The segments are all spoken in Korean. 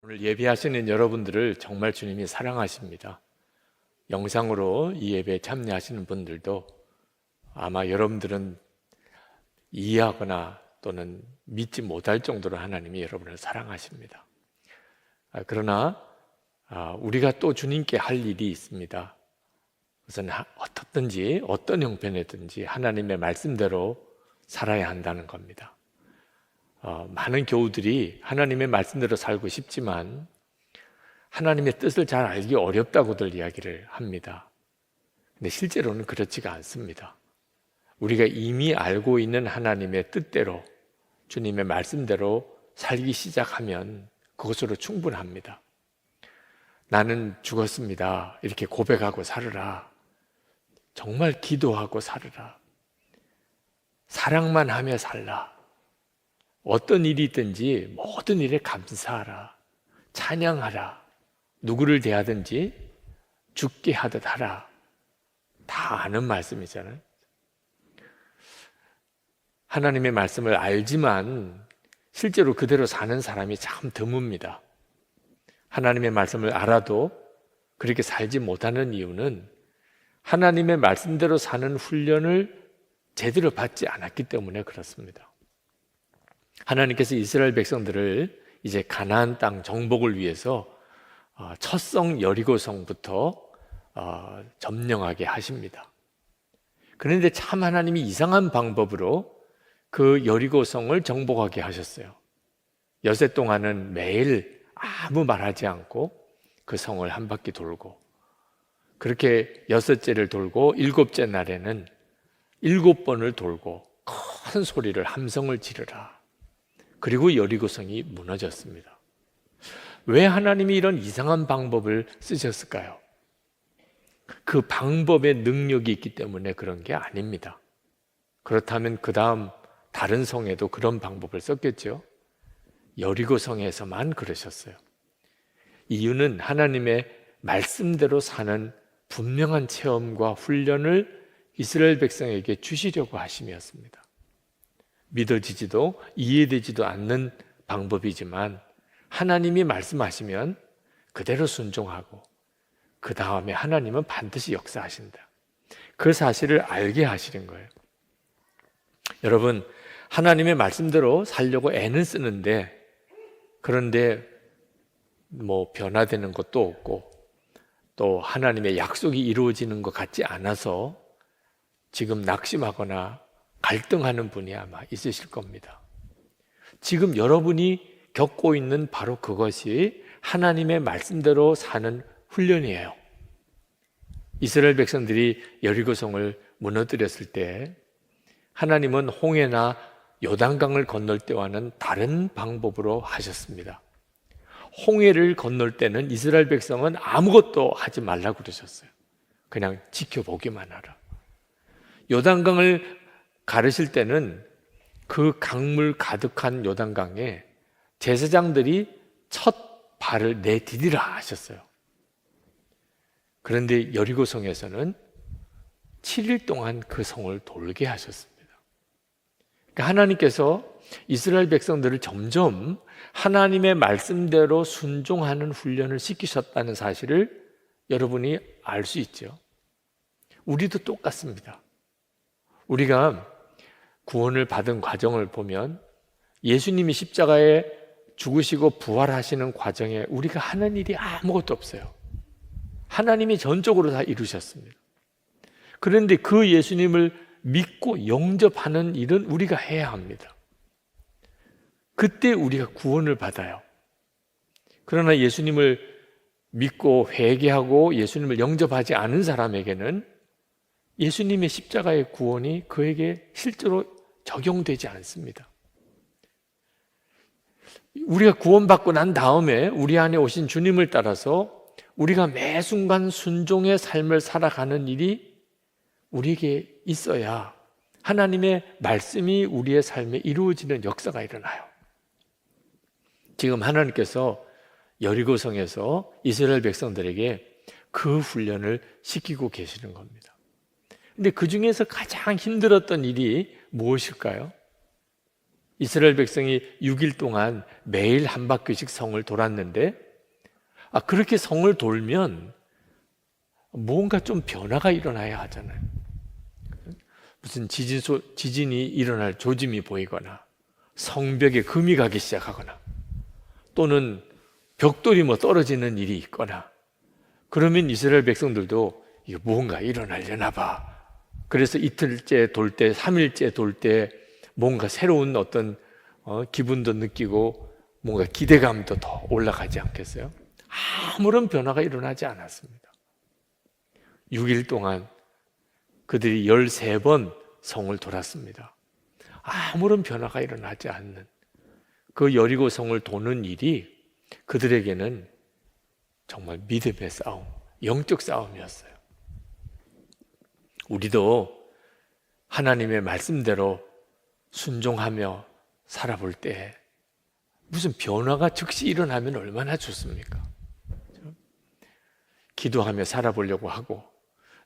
오늘 예배하시는 여러분들을 정말 주님이 사랑하십니다. 영상으로 이 예배에 참여하시는 분들도 아마 여러분들은 이해하거나 또는 믿지 못할 정도로 하나님이 여러분을 사랑하십니다. 그러나 우리가 또 주님께 할 일이 있습니다. 우선 어떻든지 어떤 형편이든지 하나님의 말씀대로 살아야 한다는 겁니다. 많은 교우들이 하나님의 말씀대로 살고 싶지만 하나님의 뜻을 잘 알기 어렵다고들 이야기를 합니다. 근데 실제로는 그렇지가 않습니다. 우리가 이미 알고 있는 하나님의 뜻대로 주님의 말씀대로 살기 시작하면 그것으로 충분합니다. 나는 죽었습니다. 이렇게 고백하고 살으라. 정말 기도하고 살으라. 사랑만 하며 살라. 어떤 일이 있든지 모든 일에 감사하라. 찬양하라. 누구를 대하든지 죽게 하듯 하라. 다 아는 말씀이잖아요. 하나님의 말씀을 알지만 실제로 그대로 사는 사람이 참 드뭅니다. 하나님의 말씀을 알아도 그렇게 살지 못하는 이유는 하나님의 말씀대로 사는 훈련을 제대로 받지 않았기 때문에 그렇습니다. 하나님께서 이스라엘 백성들을 이제 가나안 땅 정복을 위해서 첫성 여리고성부터 점령하게 하십니다. 그런데 참 하나님이 이상한 방법으로 그 여리고성을 정복하게 하셨어요. 엿새 동안은 매일 아무 말하지 않고 그 성을 한 바퀴 돌고, 그렇게 여섯째를 돌고 일곱째 날에는 7번을 돌고 큰 소리를 함성을 지르라. 그리고 여리고성이 무너졌습니다. 왜 하나님이 이런 이상한 방법을 쓰셨을까요? 그 방법에 능력이 있기 때문에 그런 게 아닙니다. 그렇다면 그 다음 다른 성에도 그런 방법을 썼겠죠. 여리고성에서만 그러셨어요. 이유는 하나님의 말씀대로 사는 분명한 체험과 훈련을 이스라엘 백성에게 주시려고 하심이었습니다. 믿어지지도 이해되지도 않는 방법이지만 하나님이 말씀하시면 그대로 순종하고 그 다음에 하나님은 반드시 역사하신다. 그 사실을 알게 하시는 거예요. 여러분, 하나님의 말씀대로 살려고 애는 쓰는데, 그런데 변화되는 것도 없고 또 하나님의 약속이 이루어지는 것 같지 않아서 지금 낙심하거나 갈등하는 분이 아마 있으실 겁니다. 지금 여러분이 겪고 있는 바로 그것이 하나님의 말씀대로 사는 훈련이에요. 이스라엘 백성들이 여리고성을 무너뜨렸을 때 하나님은 홍해나 요단강을 건널 때와는 다른 방법으로 하셨습니다. 홍해를 건널 때는 이스라엘 백성은 아무것도 하지 말라고 그러셨어요. 그냥 지켜보기만 하라. 요단강을 가르실 때는 그 강물 가득한 요단강에 제사장들이 첫 발을 내디디라 하셨어요. 그런데 여리고성에서는 7일 동안 그 성을 돌게 하셨습니다. 그러니까 하나님께서 이스라엘 백성들을 점점 하나님의 말씀대로 순종하는 훈련을 시키셨다는 사실을 여러분이 알 수 있죠. 우리도 똑같습니다. 우리가 구원을 받은 과정을 보면 예수님이 십자가에 죽으시고 부활하시는 과정에 우리가 하는 일이 아무것도 없어요. 하나님이 전적으로 다 이루셨습니다. 그런데 그 예수님을 믿고 영접하는 일은 우리가 해야 합니다. 그때 우리가 구원을 받아요. 그러나 예수님을 믿고 회개하고 예수님을 영접하지 않은 사람에게는 예수님의 십자가의 구원이 그에게 실제로 적용되지 않습니다. 우리가 구원받고 난 다음에 우리 안에 오신 주님을 따라서 우리가 매 순간 순종의 삶을 살아가는 일이 우리에게 있어야 하나님의 말씀이 우리의 삶에 이루어지는 역사가 일어나요. 지금 하나님께서 여리고성에서 이스라엘 백성들에게 그 훈련을 시키고 계시는 겁니다. 근데 그 중에서 가장 힘들었던 일이 무엇일까요? 이스라엘 백성이 6일 동안 매일 한 바퀴씩 성을 돌았는데, 그렇게 성을 돌면 뭔가 좀 변화가 일어나야 하잖아요. 무슨 지진이 일어날 조짐이 보이거나 성벽에 금이 가기 시작하거나 또는 벽돌이 떨어지는 일이 있거나, 그러면 이스라엘 백성들도 이거 뭔가 일어나려나 봐. 그래서 이틀째 돌 때, 3일째 돌 때 뭔가 새로운 어떤 기분도 느끼고 뭔가 기대감도 더 올라가지 않겠어요? 아무런 변화가 일어나지 않았습니다. 6일 동안 그들이 13번 성을 돌았습니다. 아무런 변화가 일어나지 않는 그 여리고 성을 도는 일이 그들에게는 정말 믿음의 싸움, 영적 싸움이었어요. 우리도 하나님의 말씀대로 순종하며 살아볼 때 무슨 변화가 즉시 일어나면 얼마나 좋습니까? 기도하며 살아보려고 하고,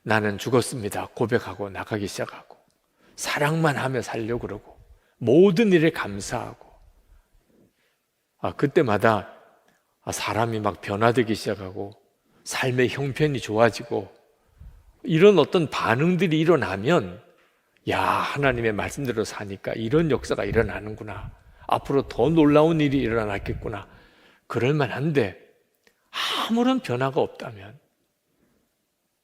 나는 죽었습니다 고백하고 나가기 시작하고, 사랑만 하며 살려고 그러고, 모든 일에 감사하고, 그때마다 사람이 막 변화되기 시작하고 삶의 형편이 좋아지고, 이런 어떤 반응들이 일어나면 하나님의 말씀대로 사니까 이런 역사가 일어나는구나, 앞으로 더 놀라운 일이 일어나겠구나, 그럴 만한데 아무런 변화가 없다면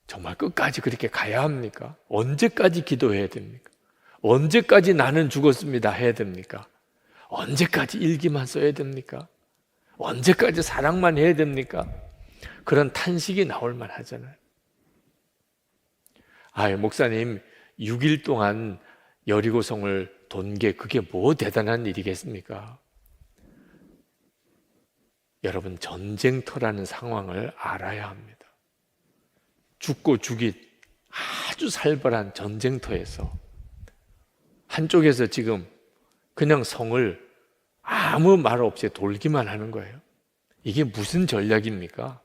정말 끝까지 그렇게 가야 합니까? 언제까지 기도해야 됩니까? 언제까지 나는 죽었습니다 해야 됩니까? 언제까지 일기만 써야 됩니까? 언제까지 사랑만 해야 됩니까? 그런 탄식이 나올 만하잖아요. 목사님 6일 동안 여리고성을 돈 게 그게 뭐 대단한 일이겠습니까? 여러분, 전쟁터라는 상황을 알아야 합니다. 죽고 죽이 아주 살벌한 전쟁터에서 한쪽에서 지금 그냥 성을 아무 말 없이 돌기만 하는 거예요. 이게 무슨 전략입니까?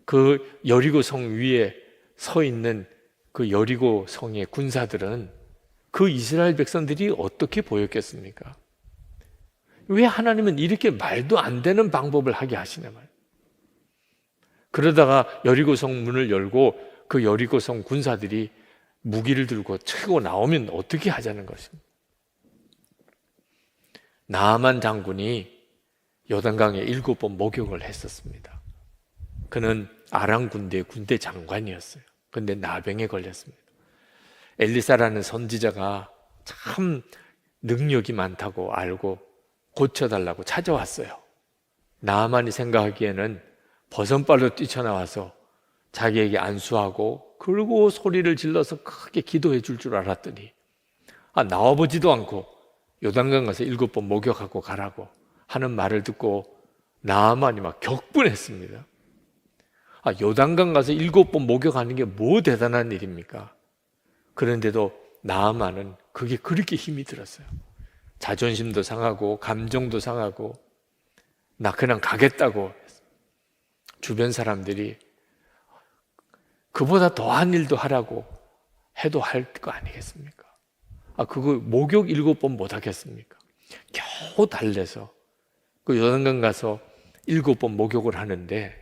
그 여리고 성 위에 서 있는 그 여리고 성의 군사들은 그 이스라엘 백성들이 어떻게 보였겠습니까? 왜 하나님은 이렇게 말도 안 되는 방법을 하게 하시냐 말이에요. 그러다가 여리고 성 문을 열고 그 여리고 성 군사들이 무기를 들고 치고 나오면 어떻게 하자는 것입니다. 나아만 장군이 요단강에 7번 목욕을 했었습니다. 그는 아람 군대 장관이었어요. 그런데 나병에 걸렸습니다. 엘리사라는 선지자가 참 능력이 많다고 알고 고쳐달라고 찾아왔어요. 나아만이 생각하기에는 버선발로 뛰쳐나와서 자기에게 안수하고 그리고 소리를 질러서 크게 기도해 줄 알았더니 나와보지도 않고 요단강 가서 7번 목욕하고 가라고 하는 말을 듣고 나아만이 막 격분했습니다. 요단강 가서 7번 목욕하는 게 뭐 대단한 일입니까? 그런데도 나아만은 그게 그렇게 힘이 들었어요. 자존심도 상하고 감정도 상하고 나 그냥 가겠다고. 주변 사람들이 그보다 더한 일도 하라고 해도 할 거 아니겠습니까? 그거 목욕 7번 못 하겠습니까? 겨우 달래서 그 요단강 가서 7번 목욕을 하는데,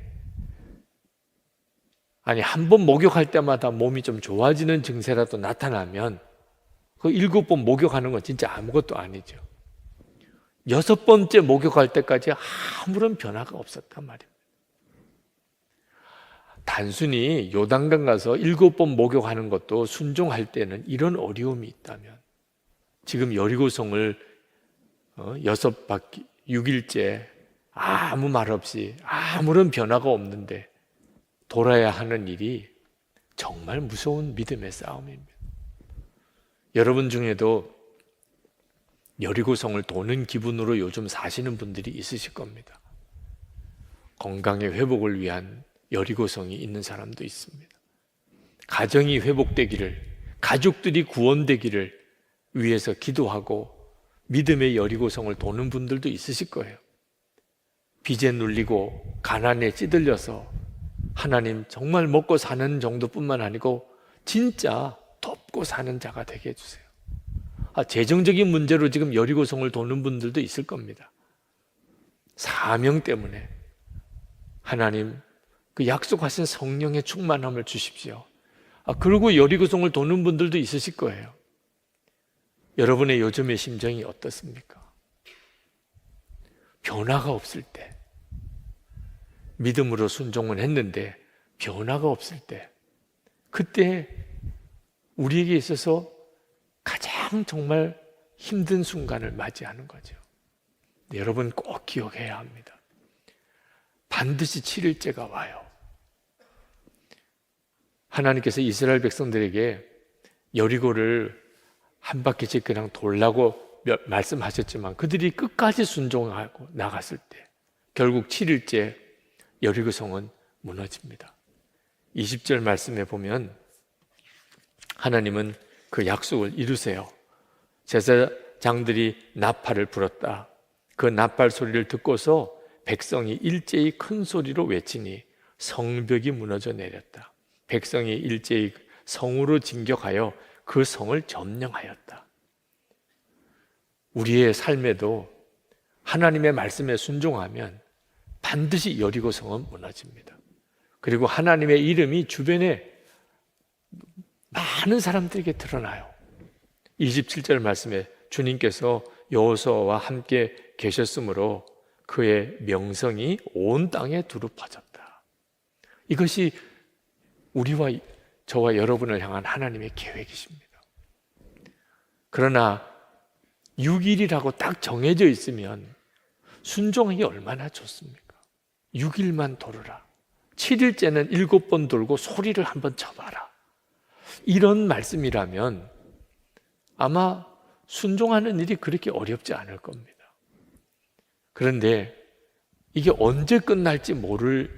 한 번 목욕할 때마다 몸이 좀 좋아지는 증세라도 나타나면 그 7번 목욕하는 건 진짜 아무것도 아니죠. 6번째 목욕할 때까지 아무런 변화가 없었단 말입니다. 단순히 요단강 가서 7번 목욕하는 것도 순종할 때는 이런 어려움이 있다면, 지금 여리고성을 6바퀴 6일째 아무 말 없이 아무런 변화가 없는데 돌아야 하는 일이 정말 무서운 믿음의 싸움입니다. 여러분 중에도 여리고성을 도는 기분으로 요즘 사시는 분들이 있으실 겁니다. 건강의 회복을 위한 여리고성이 있는 사람도 있습니다. 가정이 회복되기를, 가족들이 구원되기를 위해서 기도하고 믿음의 여리고성을 도는 분들도 있으실 거예요. 빚에 눌리고 가난에 찌들려서 하나님 정말 먹고 사는 정도뿐만 아니고 진짜 덮고 사는 자가 되게 해주세요. 재정적인 문제로 지금 여리고성을 도는 분들도 있을 겁니다. 사명 때문에 하나님 그 약속하신 성령의 충만함을 주십시오. 그리고 여리고성을 도는 분들도 있으실 거예요. 여러분의 요즘의 심정이 어떻습니까? 변화가 없을 때, 믿음으로 순종을 했는데 변화가 없을 때, 그때 우리에게 있어서 가장 정말 힘든 순간을 맞이하는 거죠. 여러분 꼭 기억해야 합니다. 반드시 7일째가 와요. 하나님께서 이스라엘 백성들에게 여리고를 한 바퀴씩 그냥 돌라고 말씀하셨지만 그들이 끝까지 순종하고 나갔을 때 결국 7일째 여리고성은 무너집니다. 20절 말씀에 보면 하나님은 그 약속을 이루세요. 제사장들이 나팔을 불었다. 그 나팔 소리를 듣고서 백성이 일제히 큰 소리로 외치니 성벽이 무너져 내렸다. 백성이 일제히 성으로 진격하여 그 성을 점령하였다. 우리의 삶에도 하나님의 말씀에 순종하면 반드시 여리고 성은 무너집니다. 그리고 하나님의 이름이 주변에 많은 사람들에게 드러나요. 27절 말씀에 주님께서 여호수아와 함께 계셨으므로 그의 명성이 온 땅에 두루 퍼졌다. 이것이 우리와 저와 여러분을 향한 하나님의 계획이십니다. 그러나 6일이라고 딱 정해져 있으면 순종하기 얼마나 좋습니까? 6일만 돌으라. 7일째는 7번 돌고 소리를 한번 쳐봐라. 이런 말씀이라면 아마 순종하는 일이 그렇게 어렵지 않을 겁니다. 그런데 이게 언제 끝날지 모를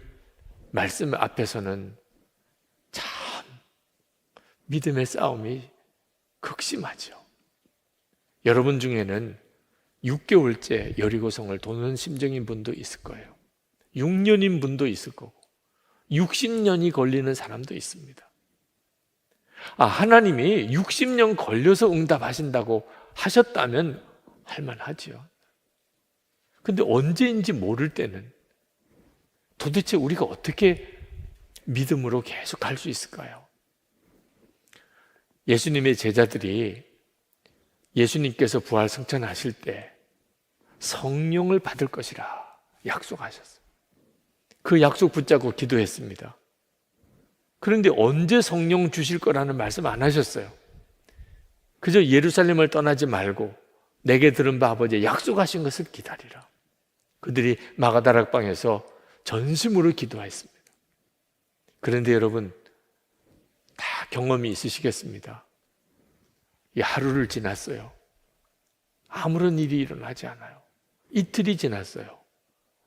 말씀 앞에서는 참 믿음의 싸움이 극심하죠. 여러분 중에는 6개월째 여리고성을 도는 심정인 분도 있을 거예요. 6년인 분도 있을 거고 60년이 걸리는 사람도 있습니다. 하나님이 60년 걸려서 응답하신다고 하셨다면 할만하지요. 근데 언제인지 모를 때는 도대체 우리가 어떻게 믿음으로 계속 갈 수 있을까요? 예수님의 제자들이 예수님께서 부활 승천하실 때 성령을 받을 것이라 약속하셨어요. 그 약속 붙잡고 기도했습니다. 그런데 언제 성령 주실 거라는 말씀 안 하셨어요. 그저 예루살렘을 떠나지 말고 내게 들은 바 아버지의 약속하신 것을 기다리라. 그들이 마가다락방에서 전심으로 기도했습니다. 그런데 여러분 다 경험이 있으시겠습니다. 이 하루를 지났어요. 아무런 일이 일어나지 않아요. 이틀이 지났어요.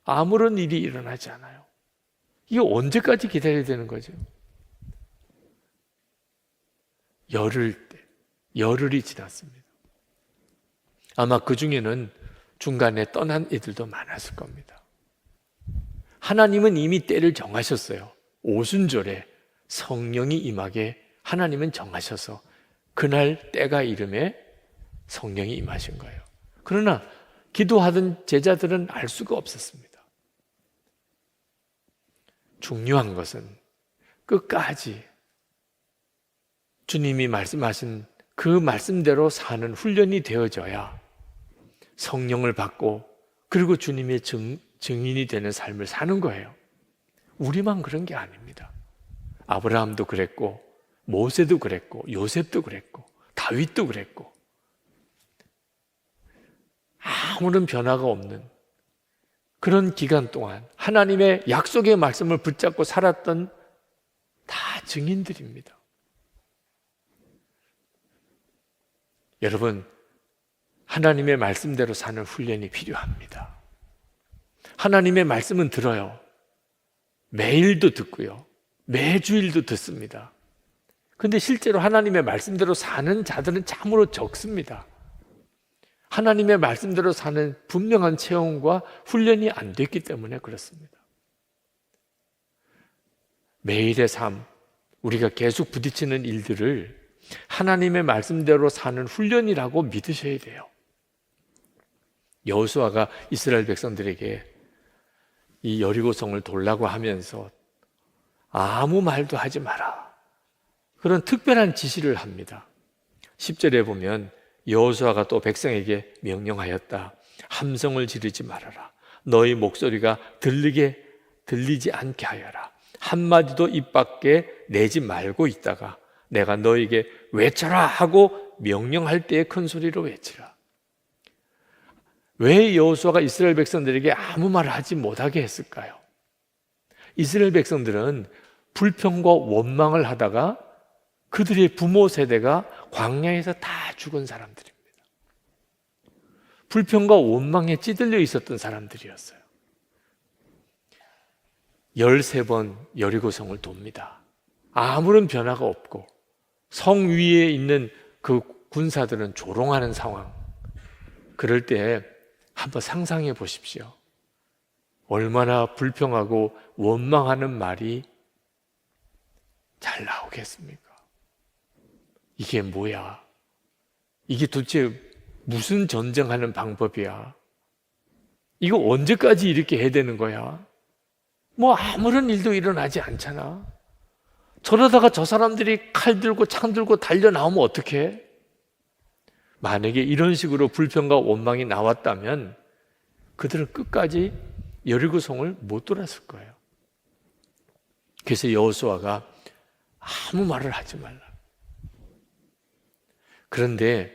아무런 일이 일어나지 않아요. 이게 언제까지 기다려야 되는 거죠? 열흘이 지났습니다. 아마 그 중에는 중간에 떠난 이들도 많았을 겁니다. 하나님은 이미 때를 정하셨어요. 오순절에 성령이 임하게 하나님은 정하셔서 그날 때가 이름에 성령이 임하신 거예요. 그러나 기도하던 제자들은 알 수가 없었습니다. 중요한 것은 끝까지 주님이 말씀하신 그 말씀대로 사는 훈련이 되어져야 성령을 받고 그리고 주님의 증인이 되는 삶을 사는 거예요. 우리만 그런 게 아닙니다. 아브라함도 그랬고 모세도 그랬고 요셉도 그랬고 다윗도 그랬고 아무런 변화가 없는 그런 기간 동안 하나님의 약속의 말씀을 붙잡고 살았던 다 증인들입니다. 여러분, 하나님의 말씀대로 사는 훈련이 필요합니다. 하나님의 말씀은 들어요. 매일도 듣고요. 매주일도 듣습니다. 근데 실제로 하나님의 말씀대로 사는 자들은 참으로 적습니다. 하나님의 말씀대로 사는 분명한 체험과 훈련이 안 됐기 때문에 그렇습니다. 매일의 삶, 우리가 계속 부딪히는 일들을 하나님의 말씀대로 사는 훈련이라고 믿으셔야 돼요. 여호수아가 이스라엘 백성들에게 이 여리고성을 돌라고 하면서 아무 말도 하지 마라, 그런 특별한 지시를 합니다. 10절에 보면 여호수아가 또 백성에게 명령하였다. 함성을 지르지 말아라. 너희 목소리가 들리지 않게 하여라. 한마디도 입 밖에 내지 말고 있다가 내가 너에게 외쳐라 하고 명령할 때에 큰 소리로 외치라. 왜 여호수아가 이스라엘 백성들에게 아무 말을 하지 못하게 했을까요? 이스라엘 백성들은 불평과 원망을 하다가 그들의 부모 세대가 광야에서 다 죽은 사람들입니다. 불평과 원망에 찌들려 있었던 사람들이었어요. 13번 여리고성을 돕니다. 아무런 변화가 없고 성 위에 있는 그 군사들은 조롱하는 상황. 그럴 때 한번 상상해 보십시오. 얼마나 불평하고 원망하는 말이 잘 나오겠습니까? 이게 뭐야? 이게 도대체 무슨 전쟁하는 방법이야? 이거 언제까지 이렇게 해야 되는 거야? 뭐 아무런 일도 일어나지 않잖아. 저러다가 저 사람들이 칼 들고 창 들고 달려 나오면 어떡해? 만약에 이런 식으로 불평과 원망이 나왔다면 그들은 끝까지 여리고성을 못 돌았을 거예요. 그래서 여호수아가 아무 말을 하지 말라. 그런데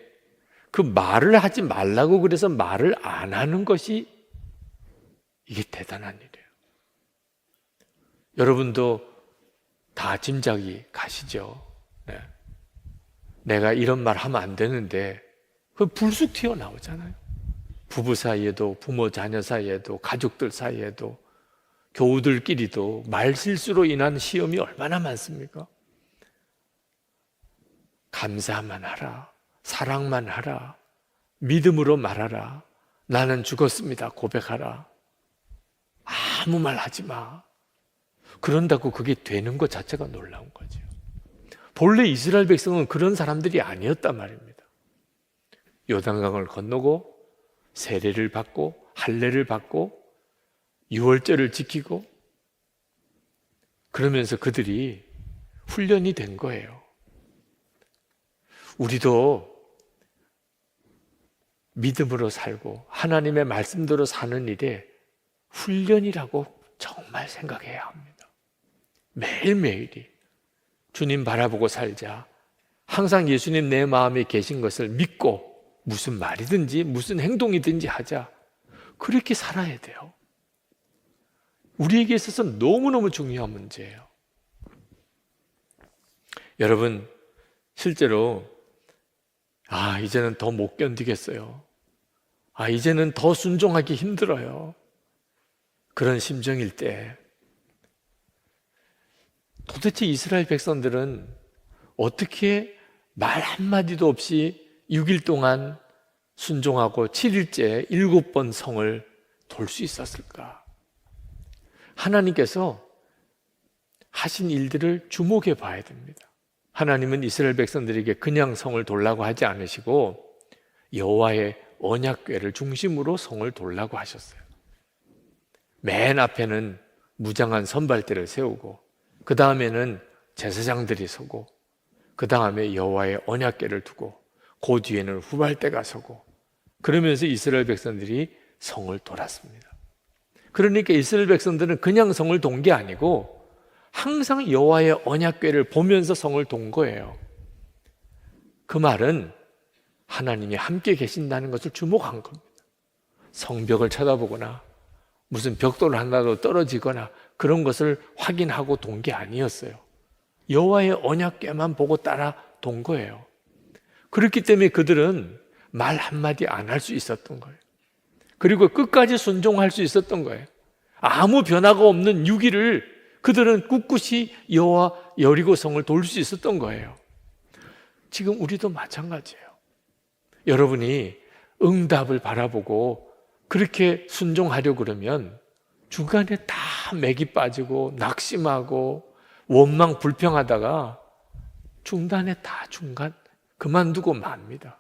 그 말을 하지 말라고 그래서 말을 안 하는 것이 이게 대단한 일이에요. 여러분도 다 짐작이 가시죠? 네. 내가 이런 말 하면 안 되는데 그 불쑥 튀어나오잖아요. 부부 사이에도 부모 자녀 사이에도 가족들 사이에도 교우들끼리도 말실수로 인한 시험이 얼마나 많습니까? 감사만 하라, 사랑만 하라, 믿음으로 말하라, 나는 죽었습니다 고백하라. 아무 말 하지 마. 그런다고 그게 되는 것 자체가 놀라운 거죠. 본래 이스라엘 백성은 그런 사람들이 아니었단 말입니다. 요단강을 건너고 세례를 받고 할례를 받고 유월절을 지키고 그러면서 그들이 훈련이 된 거예요. 우리도 믿음으로 살고 하나님의 말씀대로 사는 일에 훈련이라고 정말 생각해야 합니다. 매일매일이 주님 바라보고 살자. 항상 예수님 내 마음에 계신 것을 믿고 무슨 말이든지 무슨 행동이든지 하자. 그렇게 살아야 돼요. 우리에게 있어서 너무너무 중요한 문제예요. 여러분, 실제로 이제는 더 못 견디겠어요. 이제는 더 순종하기 힘들어요. 그런 심정일 때 도대체 이스라엘 백성들은 어떻게 말 한마디도 없이 6일 동안 순종하고 7일째 7번 성을 돌 수 있었을까? 하나님께서 하신 일들을 주목해 봐야 됩니다. 하나님은 이스라엘 백성들에게 그냥 성을 돌라고 하지 않으시고 여호와의 언약궤를 중심으로 성을 돌라고 하셨어요. 맨 앞에는 무장한 선발대를 세우고 그 다음에는 제사장들이 서고 그 다음에 여호와의 언약궤를 두고 그 뒤에는 후발대가 서고 그러면서 이스라엘 백성들이 성을 돌았습니다. 그러니까 이스라엘 백성들은 그냥 성을 돈 게 아니고 항상 여호와의 언약궤를 보면서 성을 돈 거예요. 그 말은 하나님이 함께 계신다는 것을 주목한 겁니다. 성벽을 쳐다보거나 무슨 벽돌 하나로 떨어지거나 그런 것을 확인하고 돈 게 아니었어요. 여호와의 언약궤만 보고 따라 돈 거예요. 그렇기 때문에 그들은 말 한마디 안 할 수 있었던 거예요. 그리고 끝까지 순종할 수 있었던 거예요. 아무 변화가 없는 6일을 그들은 꿋꿋이 여호와 여리고성을 돌 수 있었던 거예요. 지금 우리도 마찬가지예요. 여러분이 응답을 바라보고 그렇게 순종하려고 그러면 중간에 다 맥이 빠지고 낙심하고 원망 불평하다가 중간에 다 중간 그만두고 맙니다.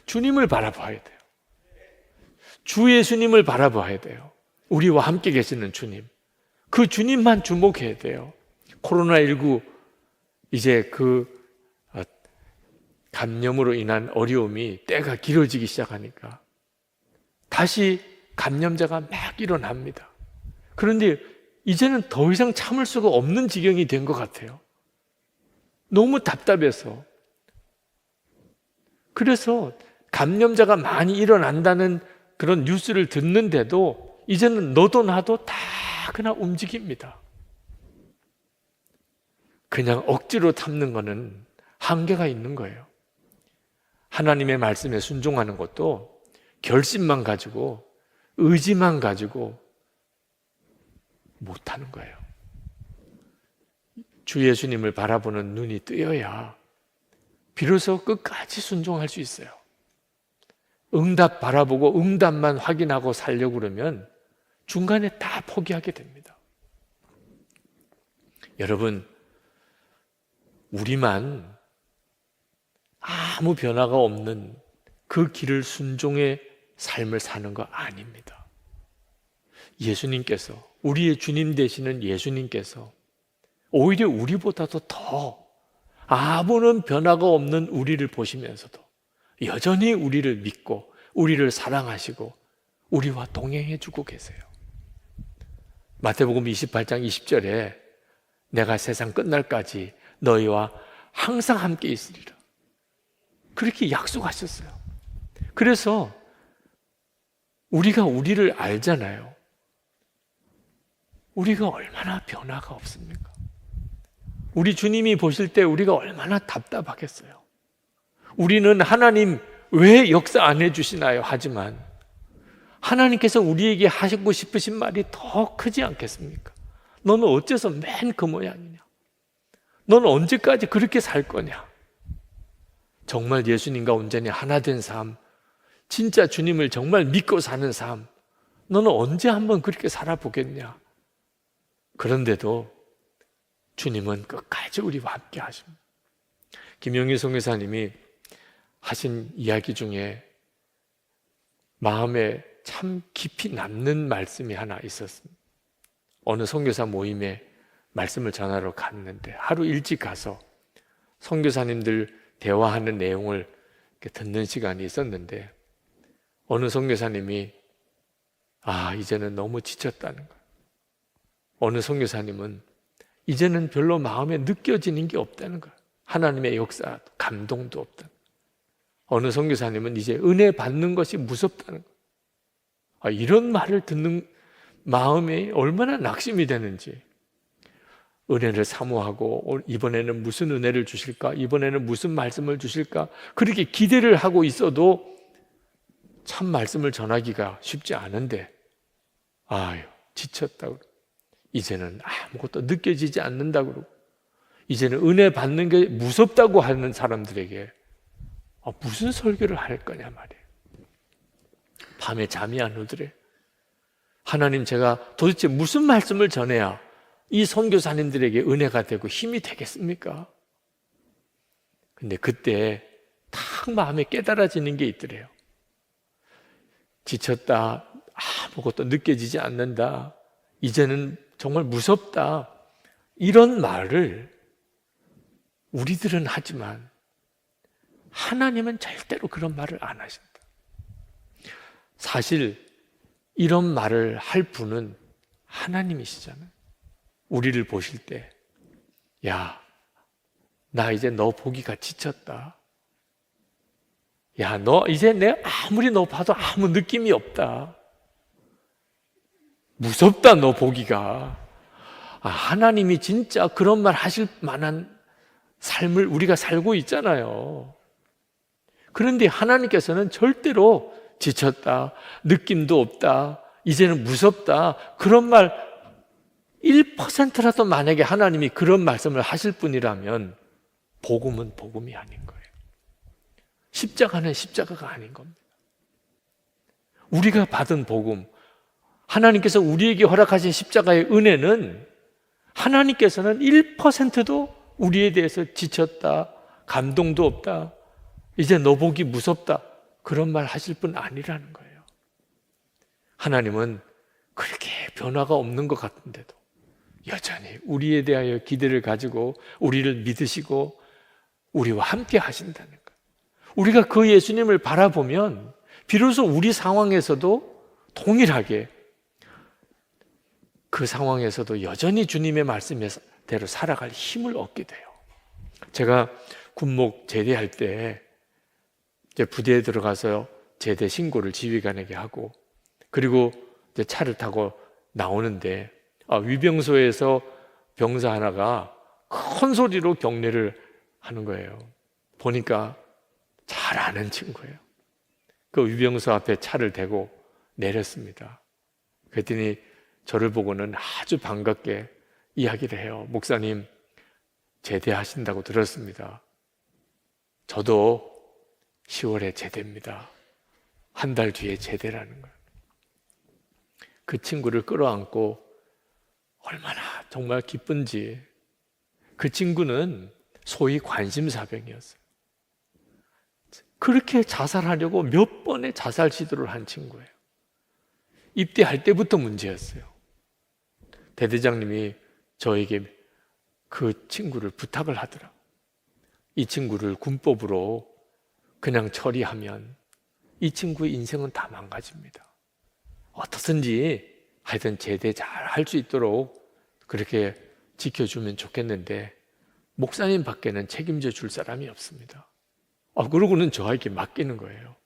주님을 바라봐야 돼요. 주 예수님을 바라봐야 돼요. 우리와 함께 계시는 주님. 그 주님만 주목해야 돼요. 코로나19 이제 감염으로 인한 어려움이 때가 길어지기 시작하니까 다시 감염자가 막 일어납니다. 그런데 이제는 더 이상 참을 수가 없는 지경이 된 것 같아요. 너무 답답해서. 그래서 감염자가 많이 일어난다는 그런 뉴스를 듣는데도 이제는 너도 나도 다 그냥 움직입니다. 그냥 억지로 참는 거는 한계가 있는 거예요. 하나님의 말씀에 순종하는 것도 결심만 가지고 의지만 가지고 못하는 거예요. 주 예수님을 바라보는 눈이 뜨여야 비로소 끝까지 순종할 수 있어요. 응답 바라보고 응답만 확인하고 살려고 그러면 중간에 다 포기하게 됩니다. 여러분, 우리만 아무 변화가 없는 그 길을 순종의 삶을 사는 거 아닙니다. 예수님께서, 우리의 주님 되시는 예수님께서 오히려 우리보다도 더 아무런 변화가 없는 우리를 보시면서도 여전히 우리를 믿고 우리를 사랑하시고 우리와 동행해 주고 계세요. 마태복음 28장 20절에 내가 세상 끝날까지 너희와 항상 함께 있으리라. 그렇게 약속하셨어요. 그래서 우리가 우리를 알잖아요. 우리가 얼마나 변화가 없습니까? 우리 주님이 보실 때 우리가 얼마나 답답하겠어요. 우리는 하나님 왜 역사 안 해주시나요? 하지만 하나님께서 우리에게 하시고 싶으신 말이 더 크지 않겠습니까? 너는 어째서 맨 그 모양이냐? 너는 언제까지 그렇게 살 거냐? 정말 예수님과 온전히 하나 된 삶, 진짜 주님을 정말 믿고 사는 삶, 너는 언제 한번 그렇게 살아보겠냐? 그런데도 주님은 끝까지 우리와 함께 하십니다. 김영희 선교사님이 하신 이야기 중에 마음에 참 깊이 남는 말씀이 하나 있었습니다. 어느 선교사 모임에 말씀을 전하러 갔는데 하루 일찍 가서 선교사님들 대화하는 내용을 듣는 시간이 있었는데 어느 선교사님이 이제는 너무 지쳤다는 거예요. 어느 선교사님은 이제는 별로 마음에 느껴지는 게 없다는 거예요. 하나님의 역사, 감동도 없다. 어느 선교사님은 이제 은혜 받는 것이 무섭다는 거예요. 이런 말을 듣는 마음에 얼마나 낙심이 되는지. 은혜를 사모하고 이번에는 무슨 은혜를 주실까? 이번에는 무슨 말씀을 주실까? 그렇게 기대를 하고 있어도 참 말씀을 전하기가 쉽지 않은데 지쳤다고 이제는 아무것도 느껴지지 않는다고 그러고 이제는 은혜 받는 게 무섭다고 하는 사람들에게 무슨 설교를 할 거냐 말이에요. 밤에 잠이 안 오더래. 하나님, 제가 도대체 무슨 말씀을 전해야 이 선교사님들에게 은혜가 되고 힘이 되겠습니까? 근데 그때 딱 마음에 깨달아지는 게 있더래요. 지쳤다, 아무것도 느껴지지 않는다, 이제는 정말 무섭다, 이런 말을 우리들은 하지만 하나님은 절대로 그런 말을 안 하신다. 사실 이런 말을 할 분은 하나님이시잖아요. 우리를 보실 때 나 이제 너 보기가 지쳤다. 너 이제 내가 아무리 너 봐도 아무 느낌이 없다. 무섭다, 너 보기가. 하나님이 진짜 그런 말 하실 만한 삶을 우리가 살고 있잖아요. 그런데 하나님께서는 절대로 지쳤다, 느낌도 없다, 이제는 무섭다, 그런 말 1%라도 만약에 하나님이 그런 말씀을 하실 분이라면 복음은 복음이 아닌 거예요. 십자가는 십자가가 아닌 겁니다. 우리가 받은 복음, 하나님께서 우리에게 허락하신 십자가의 은혜는 하나님께서는 1%도 우리에 대해서 지쳤다, 감동도 없다, 이제 너 보기 무섭다, 그런 말 하실 분 아니라는 거예요. 하나님은 그렇게 변화가 없는 것 같은데도 여전히 우리에 대하여 기대를 가지고 우리를 믿으시고 우리와 함께 하신다는 거예요. 우리가 그 예수님을 바라보면 비로소 우리 상황에서도 동일하게 그 상황에서도 여전히 주님의 말씀대로 살아갈 힘을 얻게 돼요. 제가 군목 제대할 때 이제 부대에 들어가서 제대 신고를 지휘관에게 하고, 그리고 이제 차를 타고 나오는데 위병소에서 병사 하나가 큰 소리로 경례를 하는 거예요. 보니까 잘 아는 친구예요. 그 위병소 앞에 차를 대고 내렸습니다. 그랬더니 저를 보고는 아주 반갑게 이야기를 해요. 목사님, 제대하신다고 들었습니다. 저도 10월에 제대입니다. 한 달 뒤에 제대라는 거예요. 그 친구를 끌어안고 얼마나 정말 기쁜지. 그 친구는 소위 관심사병이었어요. 그렇게 자살하려고 몇 번의 자살 시도를 한 친구예요. 입대할 때부터 문제였어요. 대대장님이 저에게 그 친구를 부탁을 하더라고요. 이 친구를 군법으로 그냥 처리하면 이 친구의 인생은 다 망가집니다. 어떻든지 하여튼 제대 잘 할 수 있도록 그렇게 지켜주면 좋겠는데 목사님 밖에는 책임져 줄 사람이 없습니다. 그러고는 저에게 맡기는 거예요.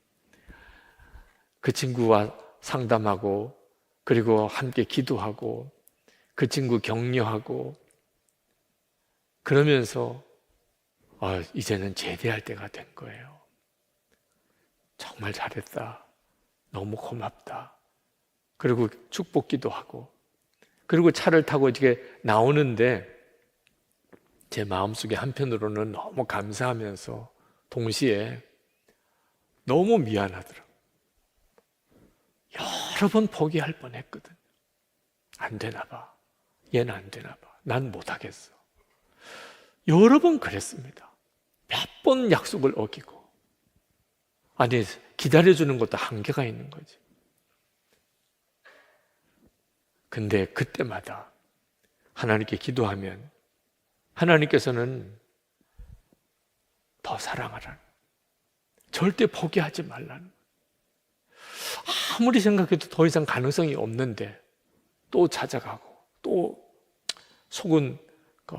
그 친구와 상담하고, 그리고 함께 기도하고, 그 친구 격려하고, 그러면서 이제는 제대할 때가 된 거예요. 정말 잘했다. 너무 고맙다. 그리고 축복기도 하고, 그리고 차를 타고 이렇게 나오는데 제 마음속에 한편으로는 너무 감사하면서 동시에 너무 미안하더라고요. 여러 번 포기할 뻔했거든. 안 되나 봐. 얘는 안 되나 봐. 난 못하겠어. 여러 번 그랬습니다. 몇 번 약속을 어기고. 아니, 기다려주는 것도 한계가 있는 거지. 근데 그때마다 하나님께 기도하면 하나님께서는 더 사랑하라는, 절대 포기하지 말라는, 아무리 생각해도 더 이상 가능성이 없는데 또 찾아가고, 또 속은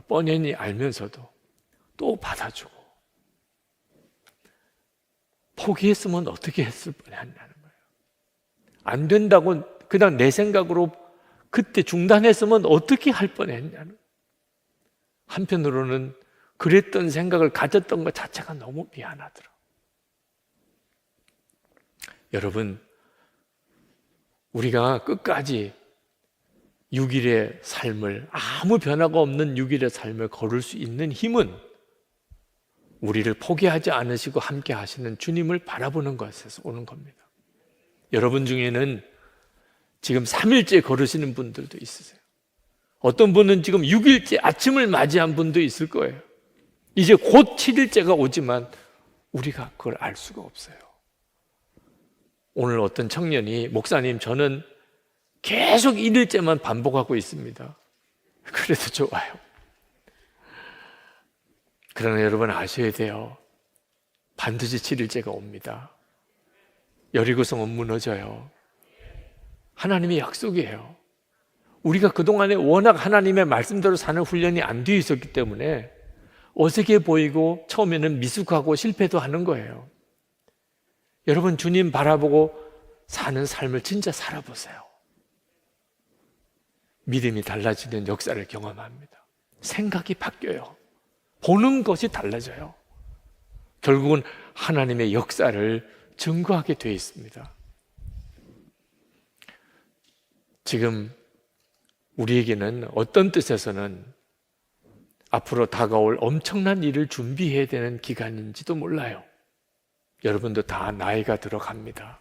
뻔히 알면서도 또 받아주고, 포기했으면 어떻게 했을 뻔했냐는 거예요. 안 된다고 그냥 내 생각으로 그때 중단했으면 어떻게 할 뻔했냐는. 한편으로는 그랬던 생각을 가졌던 것 자체가 너무 미안하더라. 여러분, 우리가 끝까지 6일의 삶을, 아무 변화가 없는 6일의 삶을 걸을 수 있는 힘은 우리를 포기하지 않으시고 함께 하시는 주님을 바라보는 것에서 오는 겁니다. 여러분 중에는 지금 3일째 걸으시는 분들도 있으세요. 어떤 분은 지금 6일째 아침을 맞이한 분도 있을 거예요. 이제 곧 7일째가 오지만 우리가 그걸 알 수가 없어요. 오늘 어떤 청년이, 목사님, 저는 계속 1일째만 반복하고 있습니다. 그래도 좋아요. 그러나 여러분 아셔야 돼요. 반드시 7일째가 옵니다. 여리고성은 무너져요. 하나님의 약속이에요. 우리가 그동안에 워낙 하나님의 말씀대로 사는 훈련이 안 되어 있었기 때문에 어색해 보이고 처음에는 미숙하고 실패도 하는 거예요. 여러분, 주님 바라보고 사는 삶을 진짜 살아보세요. 믿음이 달라지는 역사를 경험합니다. 생각이 바뀌어요. 보는 것이 달라져요. 결국은 하나님의 역사를 증거하게 되어 있습니다. 지금 우리에게는 어떤 뜻에서는 앞으로 다가올 엄청난 일을 준비해야 되는 기간인지도 몰라요. 여러분도 다 나이가 들어갑니다.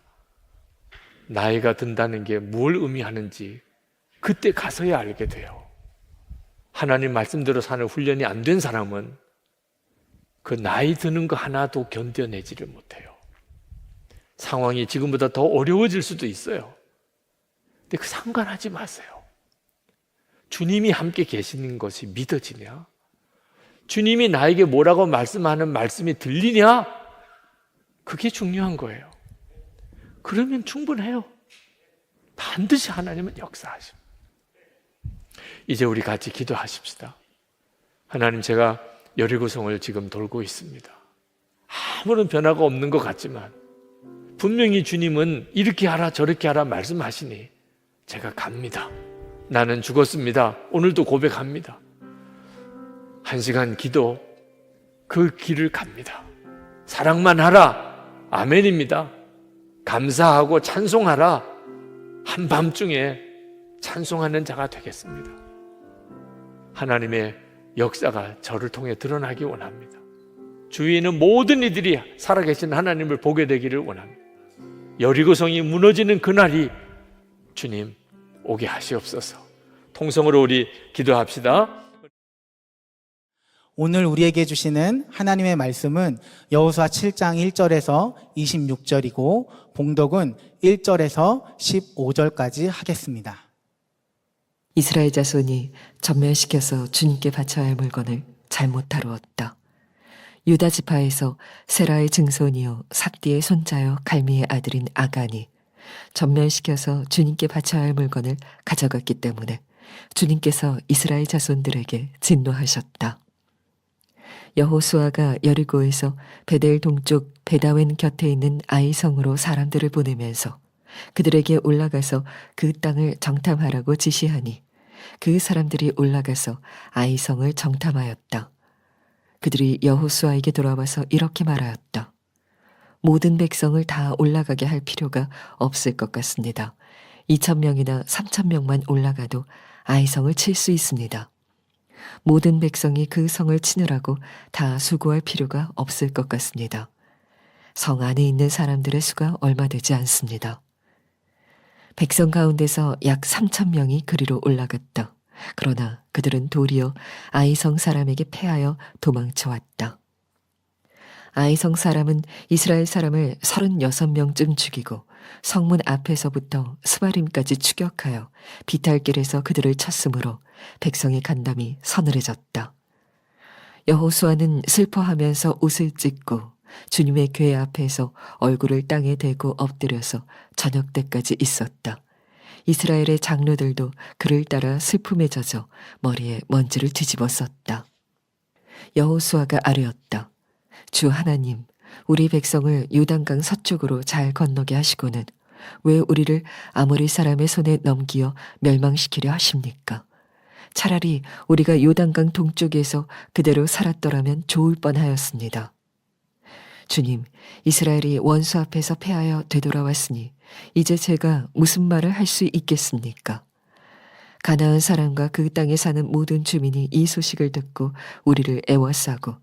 나이가 든다는 게 뭘 의미하는지 그때 가서야 알게 돼요. 하나님 말씀대로 사는 훈련이 안 된 사람은 그 나이 드는 거 하나도 견뎌내지를 못해요. 상황이 지금보다 더 어려워질 수도 있어요. 근데 그 상관하지 마세요. 주님이 함께 계시는 것이 믿어지냐? 주님이 나에게 뭐라고 말씀하는 말씀이 들리냐? 그게 중요한 거예요. 그러면 충분해요. 반드시 하나님은 역사하십니다. 이제 우리 같이 기도하십시다. 하나님, 제가 여리고성을 지금 돌고 있습니다. 아무런 변화가 없는 것 같지만 분명히 주님은 이렇게 하라 저렇게 하라 말씀하시니 제가 갑니다. 나는 죽었습니다. 오늘도 고백합니다. 1시간 기도, 그 길을 갑니다. 사랑만 하라. 아멘입니다. 감사하고 찬송하라. 한밤중에 찬송하는 자가 되겠습니다. 하나님의 역사가 저를 통해 드러나기 원합니다. 주위에 있는 모든 이들이 살아계신 하나님을 보게 되기를 원합니다. 여리고성이 무너지는 그날이 주님 오게 하시옵소서. 통성으로 우리 기도합시다. 오늘 우리에게 주시는 하나님의 말씀은 여호수아 7장 1절에서 26절이고 봉독은 1절에서 15절까지 하겠습니다. 이스라엘 자손이 전멸시켜서 주님께 바쳐야 할 물건을 잘못 다루었다. 유다 지파에서 세라의 증손이요 삽디의 손자요 갈미의 아들인 아간이 전멸시켜서 주님께 바쳐야 할 물건을 가져갔기 때문에 주님께서 이스라엘 자손들에게 진노하셨다. 여호수아가 여리고에서 베델 동쪽 베다웬 곁에 있는 아이성으로 사람들을 보내면서 그들에게 올라가서 그 땅을 정탐하라고 지시하니 그 사람들이 올라가서 아이성을 정탐하였다. 그들이 여호수아에게 돌아와서 이렇게 말하였다. 모든 백성을 다 올라가게 할 필요가 없을 것 같습니다. 2,000명이나 3,000명만 올라가도 아이성을 칠 수 있습니다. 모든 백성이 그 성을 치느라고 다 수고할 필요가 없을 것 같습니다. 성 안에 있는 사람들의 수가 얼마 되지 않습니다. 백성 가운데서 약 3,000명이 그리로 올라갔다. 그러나 그들은 도리어 아이성 사람에게 패하여 도망쳐왔다. 아이성 사람은 이스라엘 사람을 36명쯤 죽이고 성문 앞에서부터 스바림까지 추격하여 비탈길에서 그들을 쳤으므로 백성의 간담이 서늘해졌다. 여호수아는 슬퍼하면서 옷을 찢고 주님의 궤 앞에서 얼굴을 땅에 대고 엎드려서 저녁 때까지 있었다. 이스라엘의 장로들도 그를 따라 슬픔에 젖어 머리에 먼지를 뒤집어 썼다. 여호수아가 아뢰었다. 주 하나님, 우리 백성을 요단강 서쪽으로 잘 건너게 하시고는 왜 우리를 아모리 사람의 손에 넘기어 멸망시키려 하십니까? 차라리 우리가 요단강 동쪽에서 그대로 살았더라면 좋을 뻔하였습니다. 주님, 이스라엘이 원수 앞에서 패하여 되돌아왔으니 이제 제가 무슨 말을 할 수 있겠습니까? 가나안 사람과 그 땅에 사는 모든 주민이 이 소식을 듣고 우리를 애워싸고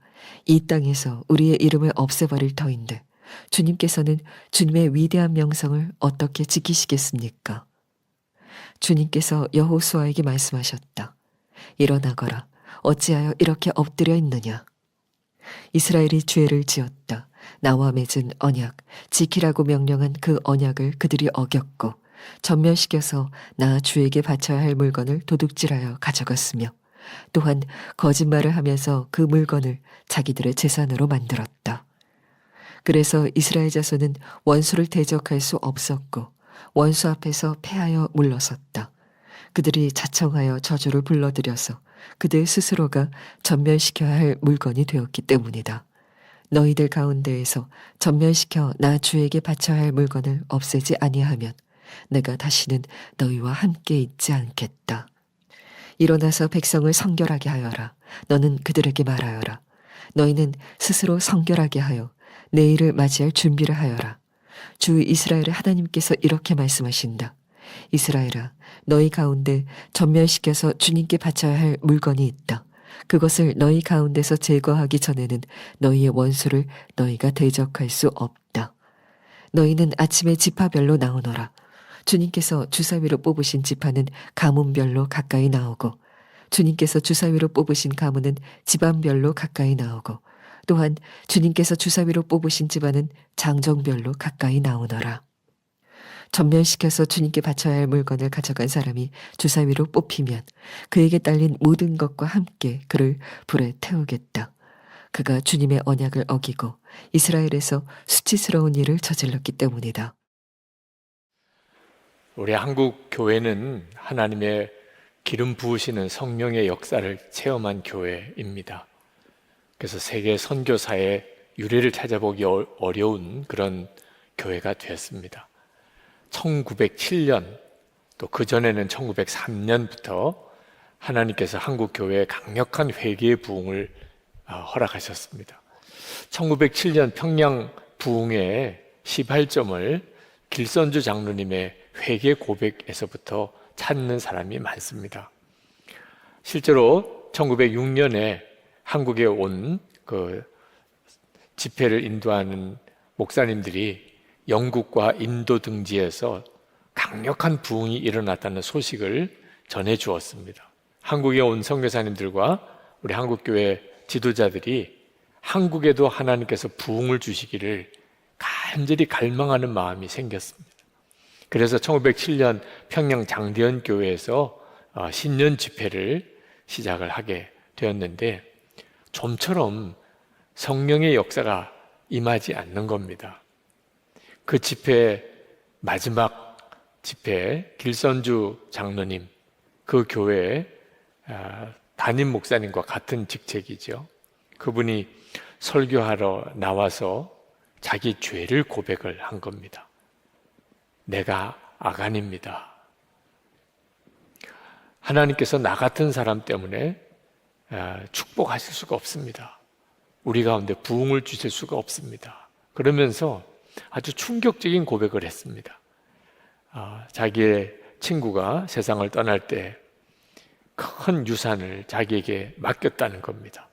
이 땅에서 우리의 이름을 없애버릴 터인데 주님께서는 주님의 위대한 명성을 어떻게 지키시겠습니까? 주님께서 여호수아에게 말씀하셨다. 일어나거라. 어찌하여 이렇게 엎드려 있느냐? 이스라엘이 죄를 지었다. 나와 맺은 언약, 지키라고 명령한 그 언약을 그들이 어겼고 전멸시켜서 나 주에게 바쳐야 할 물건을 도둑질하여 가져갔으며 또한 거짓말을 하면서 그 물건을 자기들의 재산으로 만들었다. 그래서 이스라엘 자손은 원수를 대적할 수 없었고 원수 앞에서 패하여 물러섰다. 그들이 자청하여 저주를 불러들여서 그들 스스로가 전멸시켜야 할 물건이 되었기 때문이다. 너희들 가운데에서 전멸시켜 나 주에게 바쳐야 할 물건을 없애지 아니하면 내가 다시는 너희와 함께 있지 않겠다. 일어나서 백성을 성결하게 하여라. 너는 그들에게 말하여라. 너희는 스스로 성결하게 하여 내일을 맞이할 준비를 하여라. 주 이스라엘의 하나님께서 이렇게 말씀하신다. 이스라엘아, 너희 가운데 전멸시켜서 주님께 바쳐야 할 물건이 있다. 그것을 너희 가운데서 제거하기 전에는 너희의 원수를 너희가 대적할 수 없다. 너희는 아침에 지파별로 나오너라. 주님께서 주사위로 뽑으신 지파는 가문별로 가까이 나오고 주님께서 주사위로 뽑으신 가문은 집안별로 가까이 나오고 또한 주님께서 주사위로 뽑으신 집안은 장정별로 가까이 나오너라. 전멸시켜서 주님께 바쳐야 할 물건을 가져간 사람이 주사위로 뽑히면 그에게 딸린 모든 것과 함께 그를 불에 태우겠다. 그가 주님의 언약을 어기고 이스라엘에서 수치스러운 일을 저질렀기 때문이다. 우리 한국 교회는 하나님의 기름 부으시는 성령의 역사를 체험한 교회입니다. 그래서 세계 선교사의 유래를 찾아보기 어려운 그런 교회가 되었습니다. 1907년 또 그전에는 1903년부터 하나님께서 한국 교회에 강력한 회개의 부흥을 허락하셨습니다. 1907년 평양 부흥의 시발점을 길선주 장로님의 회개 고백에서부터 찾는 사람이 많습니다. 실제로 1906년에 한국에 온 그 집회를 인도하는 목사님들이 영국과 인도 등지에서 강력한 부흥이 일어났다는 소식을 전해 주었습니다. 한국에 온 선교사님들과 우리 한국교회 지도자들이 한국에도 하나님께서 부흥을 주시기를 간절히 갈망하는 마음이 생겼습니다. 그래서 1907년 평양 장대현 교회에서 신년 집회를 시작을 하게 되었는데 좀처럼 성령의 역사가 임하지 않는 겁니다. 그 집회 마지막 집회 길선주 장로님 그 교회의 담임 목사님과 같은 직책이죠. 그분이 설교하러 나와서 자기 죄를 고백을 한 겁니다. 내가 아간입니다. 하나님께서 나 같은 사람 때문에 축복하실 수가 없습니다. 우리 가운데 부흥을 주실 수가 없습니다. 그러면서 아주 충격적인 고백을 했습니다. 자기의 친구가 세상을 떠날 때 큰 유산을 자기에게 맡겼다는 겁니다.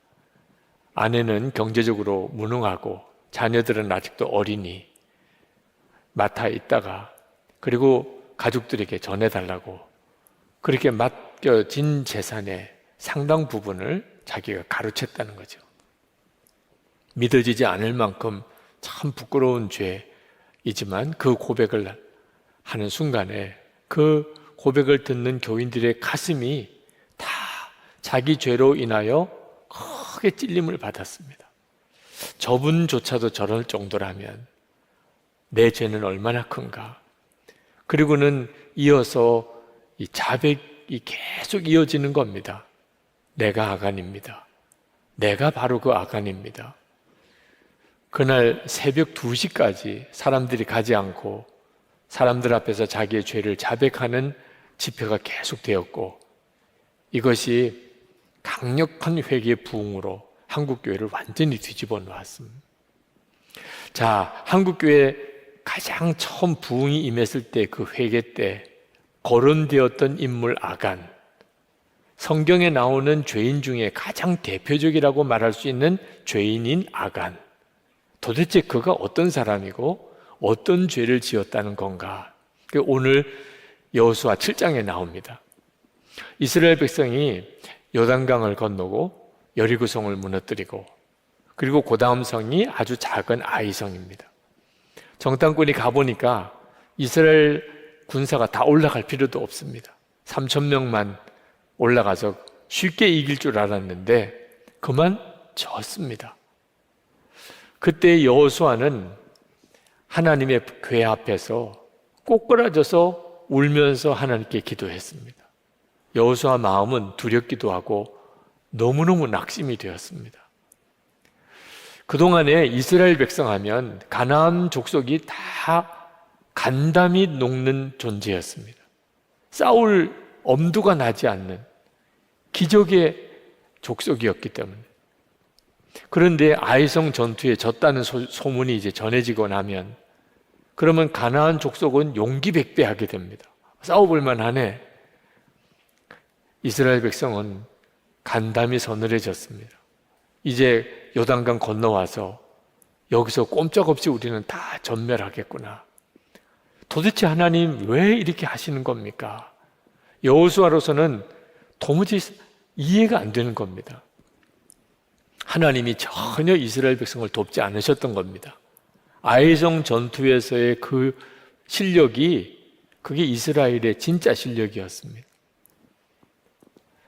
아내는 경제적으로 무능하고 자녀들은 아직도 어리니 맡아 있다가 그리고 가족들에게 전해달라고 그렇게 맡겨진 재산의 상당 부분을 자기가 가로챘다는 거죠. 믿어지지 않을 만큼 참 부끄러운 죄이지만 그 고백을 하는 순간에 그 고백을 듣는 교인들의 가슴이 다 자기 죄로 인하여 크게 찔림을 받았습니다. 저분조차도 저럴 정도라면 내 죄는 얼마나 큰가. 그리고는 이어서 이 자백이 계속 이어지는 겁니다. 내가 아간입니다. 내가 바로 그 아간입니다. 그날 새벽 2시까지 사람들이 가지 않고 사람들 앞에서 자기의 죄를 자백하는 집회가 계속되었고 이것이 강력한 회개의 부흥으로 한국교회를 완전히 뒤집어 놓았습니다. 자, 한국교회 가장 처음 부흥이 임했을 때 그 회개 때 거론되었던 인물 아간, 성경에 나오는 죄인 중에 가장 대표적이라고 말할 수 있는 죄인인 아간, 도대체 그가 어떤 사람이고 어떤 죄를 지었다는 건가? 오늘 여호수아 7장에 나옵니다. 이스라엘 백성이 요단강을 건너고 여리고성을 무너뜨리고 그리고 그 다음 성이 아주 작은 아이성입니다. 정탐꾼이 가보니까 이스라엘 군사가 다 올라갈 필요도 없습니다. 3,000명만 올라가서 쉽게 이길 줄 알았는데 그만 졌습니다. 그때 여호수아는 하나님의 궤 앞에서 꼬꾸라져서 울면서 하나님께 기도했습니다. 여호수아 마음은 두렵기도 하고 너무너무 낙심이 되었습니다. 그동안에 이스라엘 백성하면 가나안 족속이 다 간담이 녹는 존재였습니다. 싸울 엄두가 나지 않는 기적의 족속이었기 때문에. 그런데 아이성 전투에 졌다는 소문이 이제 전해지고 나면 그러면 가나안 족속은 용기백배하게 됩니다. 싸워볼 만하네. 이스라엘 백성은 간담이 서늘해졌습니다. 이제 요단강 건너와서 여기서 꼼짝없이 우리는 다 전멸하겠구나. 도대체 하나님 왜 이렇게 하시는 겁니까? 여호수아로서는 도무지 이해가 안 되는 겁니다. 하나님이 전혀 이스라엘 백성을 돕지 않으셨던 겁니다. 아이성 전투에서의 그 실력이 그게 이스라엘의 진짜 실력이었습니다.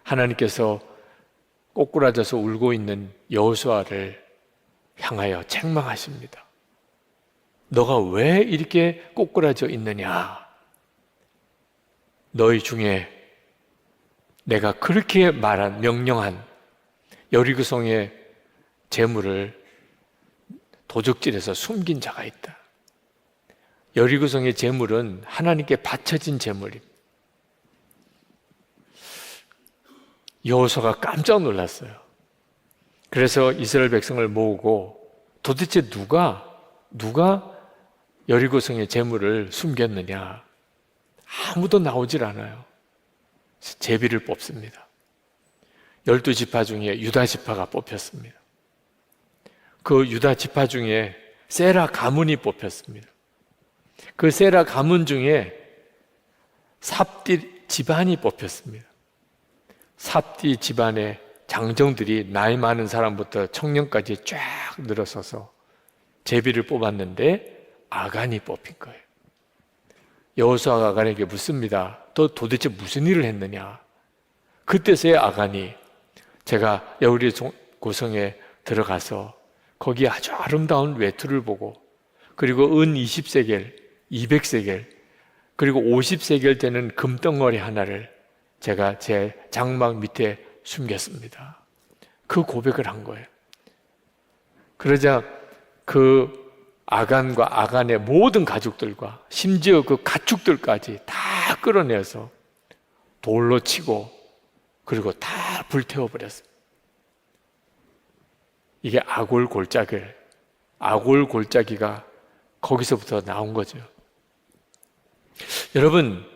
하나님께서 꼬꾸라져서 울고 있는 여호수아를 향하여 책망하십니다. 너가 왜 이렇게 꼬꾸라져 있느냐? 너희 중에 내가 그렇게 명령한 여리고성의 재물을 도적질해서 숨긴 자가 있다. 여리고성의 재물은 하나님께 바쳐진 재물입니다. 여호수아가 깜짝 놀랐어요. 그래서 이스라엘 백성을 모으고 도대체 누가 여리고성의 재물을 숨겼느냐? 아무도 나오질 않아요. 제비를 뽑습니다. 12지파 중에 유다 지파가 뽑혔습니다. 그 유다 지파 중에 세라 가문이 뽑혔습니다. 그 세라 가문 중에 삽디 집안이 뽑혔습니다. 삽디 집안의 장정들이 나이 많은 사람부터 청년까지 쫙 늘어서서 제비를 뽑았는데 아간이 뽑힌 거예요. 여호수아가 아간에게 묻습니다. 너 도대체 무슨 일을 했느냐? 그때서야 아간이 제가 여리고성에 들어가서 거기에 아주 아름다운 외투를 보고 그리고 은 20세겔, 200세겔 그리고 50세겔 되는 금덩어리 하나를 제가 제 장막 밑에 숨겼습니다. 그 고백을 한 거예요. 그러자 그 아간과 아간의 모든 가족들과 심지어 그 가축들까지 다 끌어내서 돌로 치고 그리고 다 불태워버렸습니다. 이게 아골골짜기가 거기서부터 나온 거죠. 여러분,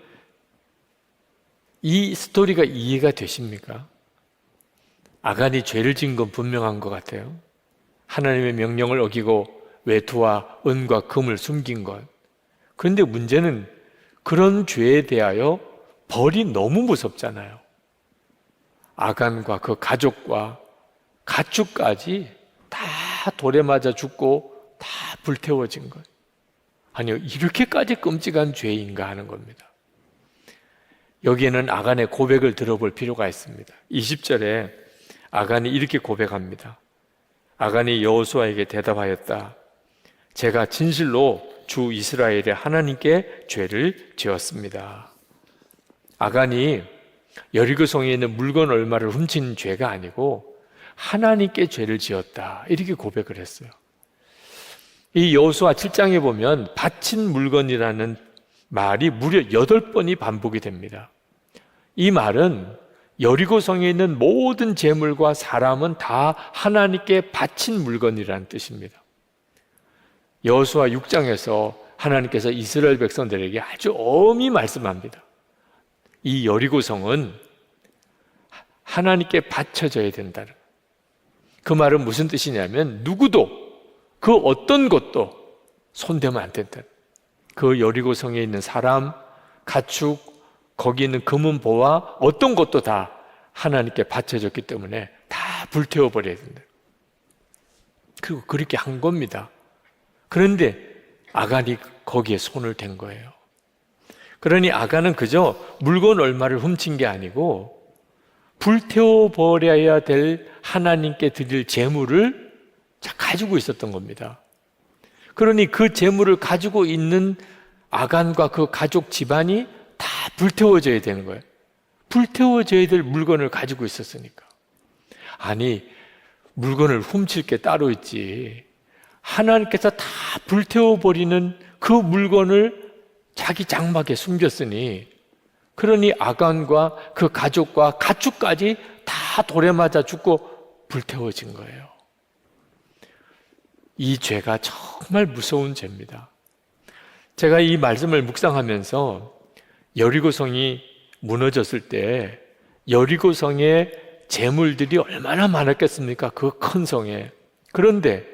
이 스토리가 이해가 되십니까? 아간이 죄를 지은 건 분명한 것 같아요. 하나님의 명령을 어기고 외투와 은과 금을 숨긴 것. 그런데 문제는 그런 죄에 대하여 벌이 너무 무섭잖아요. 아간과 그 가족과 가축까지 다 돌에 맞아 죽고 다 불태워진 것. 아니요, 이렇게까지 끔찍한 죄인가 하는 겁니다. 여기에는 아간의 고백을 들어볼 필요가 있습니다. 20절에 아간이 이렇게 고백합니다. 아간이 여호수아에게 대답하였다. 제가 진실로 주 이스라엘의 하나님께 죄를 지었습니다. 아간이 여리고성에 있는 물건 얼마를 훔친 죄가 아니고 하나님께 죄를 지었다. 이렇게 고백을 했어요. 이 여호수아 7장에 보면 바친 물건이라는 말이 무려 8번이 반복이 됩니다. 이 말은 여리고성에 있는 모든 재물과 사람은 다 하나님께 바친 물건이라는 뜻입니다. 여호수아 6장에서 하나님께서 이스라엘 백성들에게 아주 엄히 말씀합니다. 이 여리고성은 하나님께 바쳐져야 된다는. 그 말은 무슨 뜻이냐면 누구도 그 어떤 것도 손대면 안 된다. 그 여리고성에 있는 사람, 가축, 거기 있는 금은보화 어떤 것도 다 하나님께 바쳐졌기 때문에 다 불태워버려야 된다. 그리고 그렇게 한 겁니다. 그런데 아간이 거기에 손을 댄 거예요. 그러니 아간은 그저 물건 얼마를 훔친 게 아니고 불태워버려야 될 하나님께 드릴 재물을 가지고 있었던 겁니다. 그러니 그 재물을 가지고 있는 아간과 그 가족 집안이 다 불태워져야 되는 거예요. 불태워져야 될 물건을 가지고 있었으니까. 아니, 물건을 훔칠 게 따로 있지. 하나님께서 다 불태워버리는 그 물건을 자기 장막에 숨겼으니, 그러니 아간과 그 가족과 가축까지 다 돌에 맞아 죽고 불태워진 거예요. 이 죄가 정말 무서운 죄입니다. 제가 이 말씀을 묵상하면서 여리고성이 무너졌을 때 여리고성의 재물들이 얼마나 많았겠습니까? 그 큰 성에. 그런데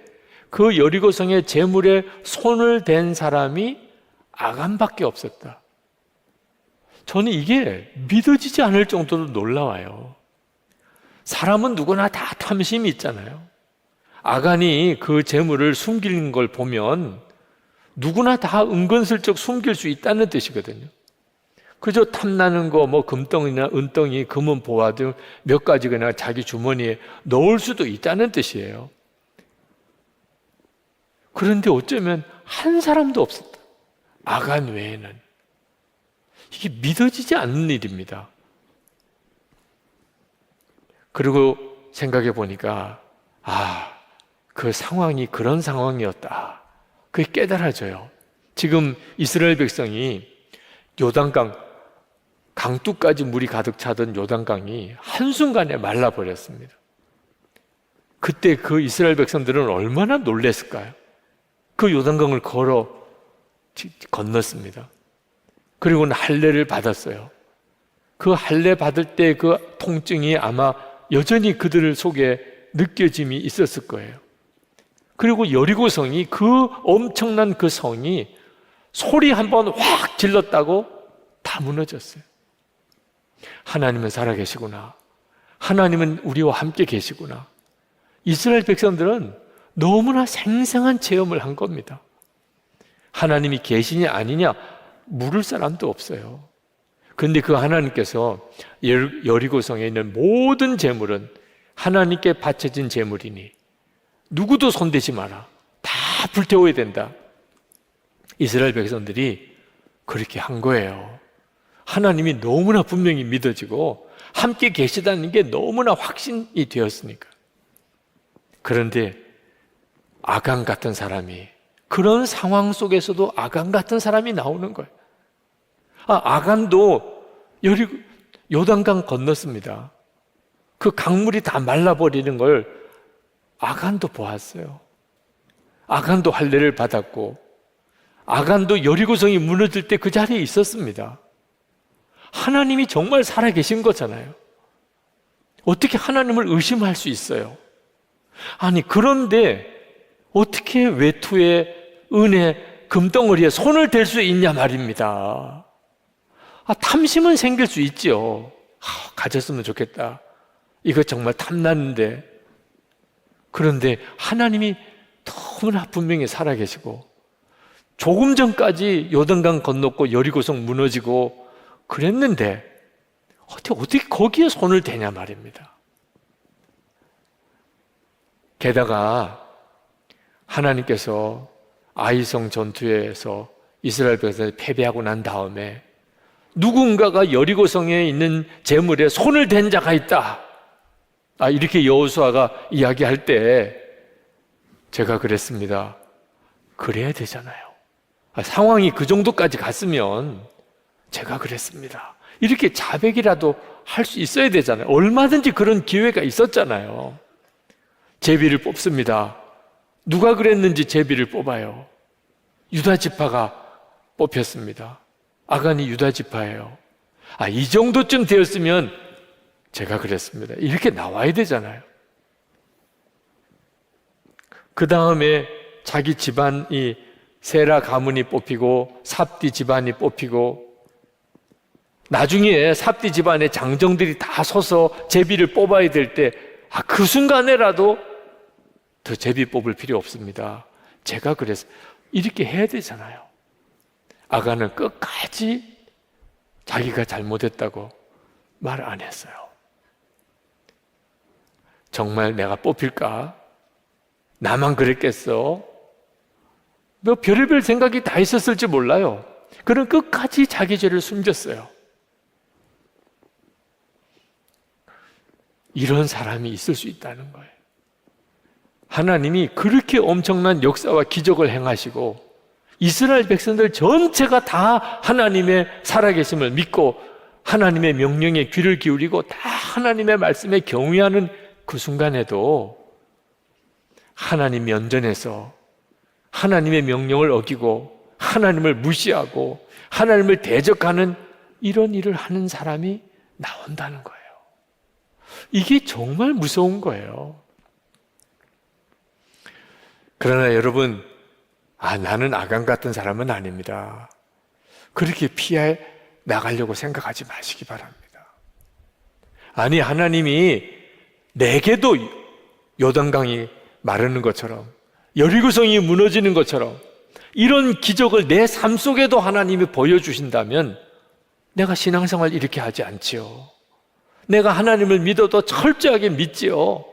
그 여리고성의 재물에 손을 댄 사람이 아간밖에 없었다. 저는 이게 믿어지지 않을 정도로 놀라워요. 사람은 누구나 다 탐심이 있잖아요. 아간이 그 재물을 숨기는 걸 보면 누구나 다 은근슬쩍 숨길 수 있다는 뜻이거든요. 그저 탐나는 거, 뭐 금덩이나 은덩이, 금은 보화 등 몇 가지 그냥 자기 주머니에 넣을 수도 있다는 뜻이에요. 그런데 어쩌면 한 사람도 없었다. 아간 외에는. 이게 믿어지지 않는 일입니다. 그리고 생각해 보니까 그 상황이 그런 상황이었다. 그게 깨달아져요. 지금 이스라엘 백성이 요단강 강둑까지 물이 가득 차던 요단강이 한순간에 말라버렸습니다. 그때 그 이스라엘 백성들은 얼마나 놀랐을까요? 그 요단강을 건넜습니다. 그리고는 할례를 받았어요. 그 할례 받을 때 그 통증이 아마 여전히 그들 속에 느껴짐이 있었을 거예요. 그리고 여리고성이 그 엄청난 그 성이 소리 한번 확 질렀다고 다 무너졌어요. 하나님은 살아계시구나. 하나님은 우리와 함께 계시구나. 이스라엘 백성들은 너무나 생생한 체험을 한 겁니다. 하나님이 계시냐 아니냐 물을 사람도 없어요. 그런데 그 하나님께서 여리고성에 있는 모든 재물은 하나님께 바쳐진 재물이니 누구도 손대지 마라. 다 불태워야 된다. 이스라엘 백성들이 그렇게 한 거예요. 하나님이 너무나 분명히 믿어지고 함께 계시다는 게 너무나 확신이 되었으니까. 그런데 아간 같은 사람이, 그런 상황 속에서도 아간 같은 사람이 나오는 거예요. 아간도 요단강 건넜습니다. 그 강물이 다 말라버리는 걸 아간도 보았어요. 아간도 할례를 받았고, 아간도 여리고성이 무너질 때 그 자리에 있었습니다. 하나님이 정말 살아계신 거잖아요. 어떻게 하나님을 의심할 수 있어요? 아니, 그런데 어떻게 외투에 은혜 금덩어리에 손을 댈 수 있냐 말입니다. 탐심은 생길 수 있죠. 가졌으면 좋겠다. 이거 정말 탐나는데. 그런데 하나님이 너무나 분명히 살아계시고, 조금 전까지 요단강 건넜고 여리고성 무너지고 그랬는데 어떻게 거기에 손을 대냐 말입니다. 게다가 하나님께서 아이성 전투에서 이스라엘 백성이 패배하고 난 다음에 누군가가 여리고성에 있는 재물에 손을 댄 자가 있다. 이렇게 여호수아가 이야기할 때 제가 그랬습니다. 그래야 되잖아요. 상황이 그 정도까지 갔으면 제가 그랬습니다. 이렇게 자백이라도 할 수 있어야 되잖아요. 얼마든지 그런 기회가 있었잖아요. 제비를 뽑습니다. 누가 그랬는지 제비를 뽑아요. 유다 지파가 뽑혔습니다. 아간이 유다 지파예요. 이 정도쯤 되었으면 제가 그랬습니다. 이렇게 나와야 되잖아요. 그 다음에 자기 집안이 세라 가문이 뽑히고 삽디 집안이 뽑히고, 나중에 삽디 집안의 장정들이 다 서서 제비를 뽑아야 될 때 그 순간에라도 더 제비 뽑을 필요 없습니다. 제가 그래서 이렇게 해야 되잖아요. 아간은 끝까지 자기가 잘못했다고 말 안 했어요. 정말 내가 뽑힐까? 나만 그랬겠어? 뭐 별의별 생각이 다 있었을지 몰라요. 그는 끝까지 자기 죄를 숨겼어요. 이런 사람이 있을 수 있다는 거예요. 하나님이 그렇게 엄청난 역사와 기적을 행하시고 이스라엘 백성들 전체가 다 하나님의 살아계심을 믿고 하나님의 명령에 귀를 기울이고 다 하나님의 말씀에 경외하는 그 순간에도 하나님 면전에서 하나님의 명령을 어기고 하나님을 무시하고 하나님을 대적하는 이런 일을 하는 사람이 나온다는 거예요. 이게 정말 무서운 거예요. 그러나 여러분, 나는 아간 같은 사람은 아닙니다. 그렇게 피해 나가려고 생각하지 마시기 바랍니다. 하나님이 내게도 요단강이 마르는 것처럼, 여리고성이 무너지는 것처럼 이런 기적을 내 삶 속에도 하나님이 보여주신다면 내가 신앙생활 이렇게 하지 않지요. 내가 하나님을 믿어도 철저하게 믿지요.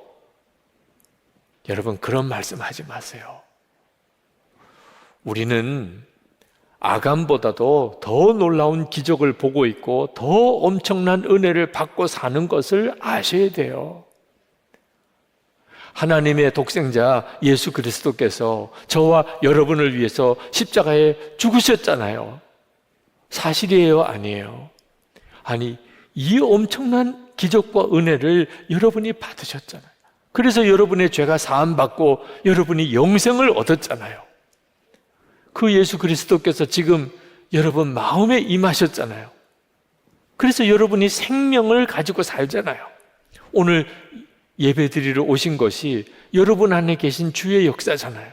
여러분, 그런 말씀하지 마세요. 우리는 아간보다도 더 놀라운 기적을 보고 있고 더 엄청난 은혜를 받고 사는 것을 아셔야 돼요. 하나님의 독생자 예수 그리스도께서 저와 여러분을 위해서 십자가에 죽으셨잖아요. 사실이에요, 아니에요? 아니, 이 엄청난 기적과 은혜를 여러분이 받으셨잖아요. 그래서 여러분의 죄가 사함받고 여러분이 영생을 얻었잖아요. 그 예수 그리스도께서 지금 여러분 마음에 임하셨잖아요. 그래서 여러분이 생명을 가지고 살잖아요. 오늘 예배드리러 오신 것이 여러분 안에 계신 주의 역사잖아요.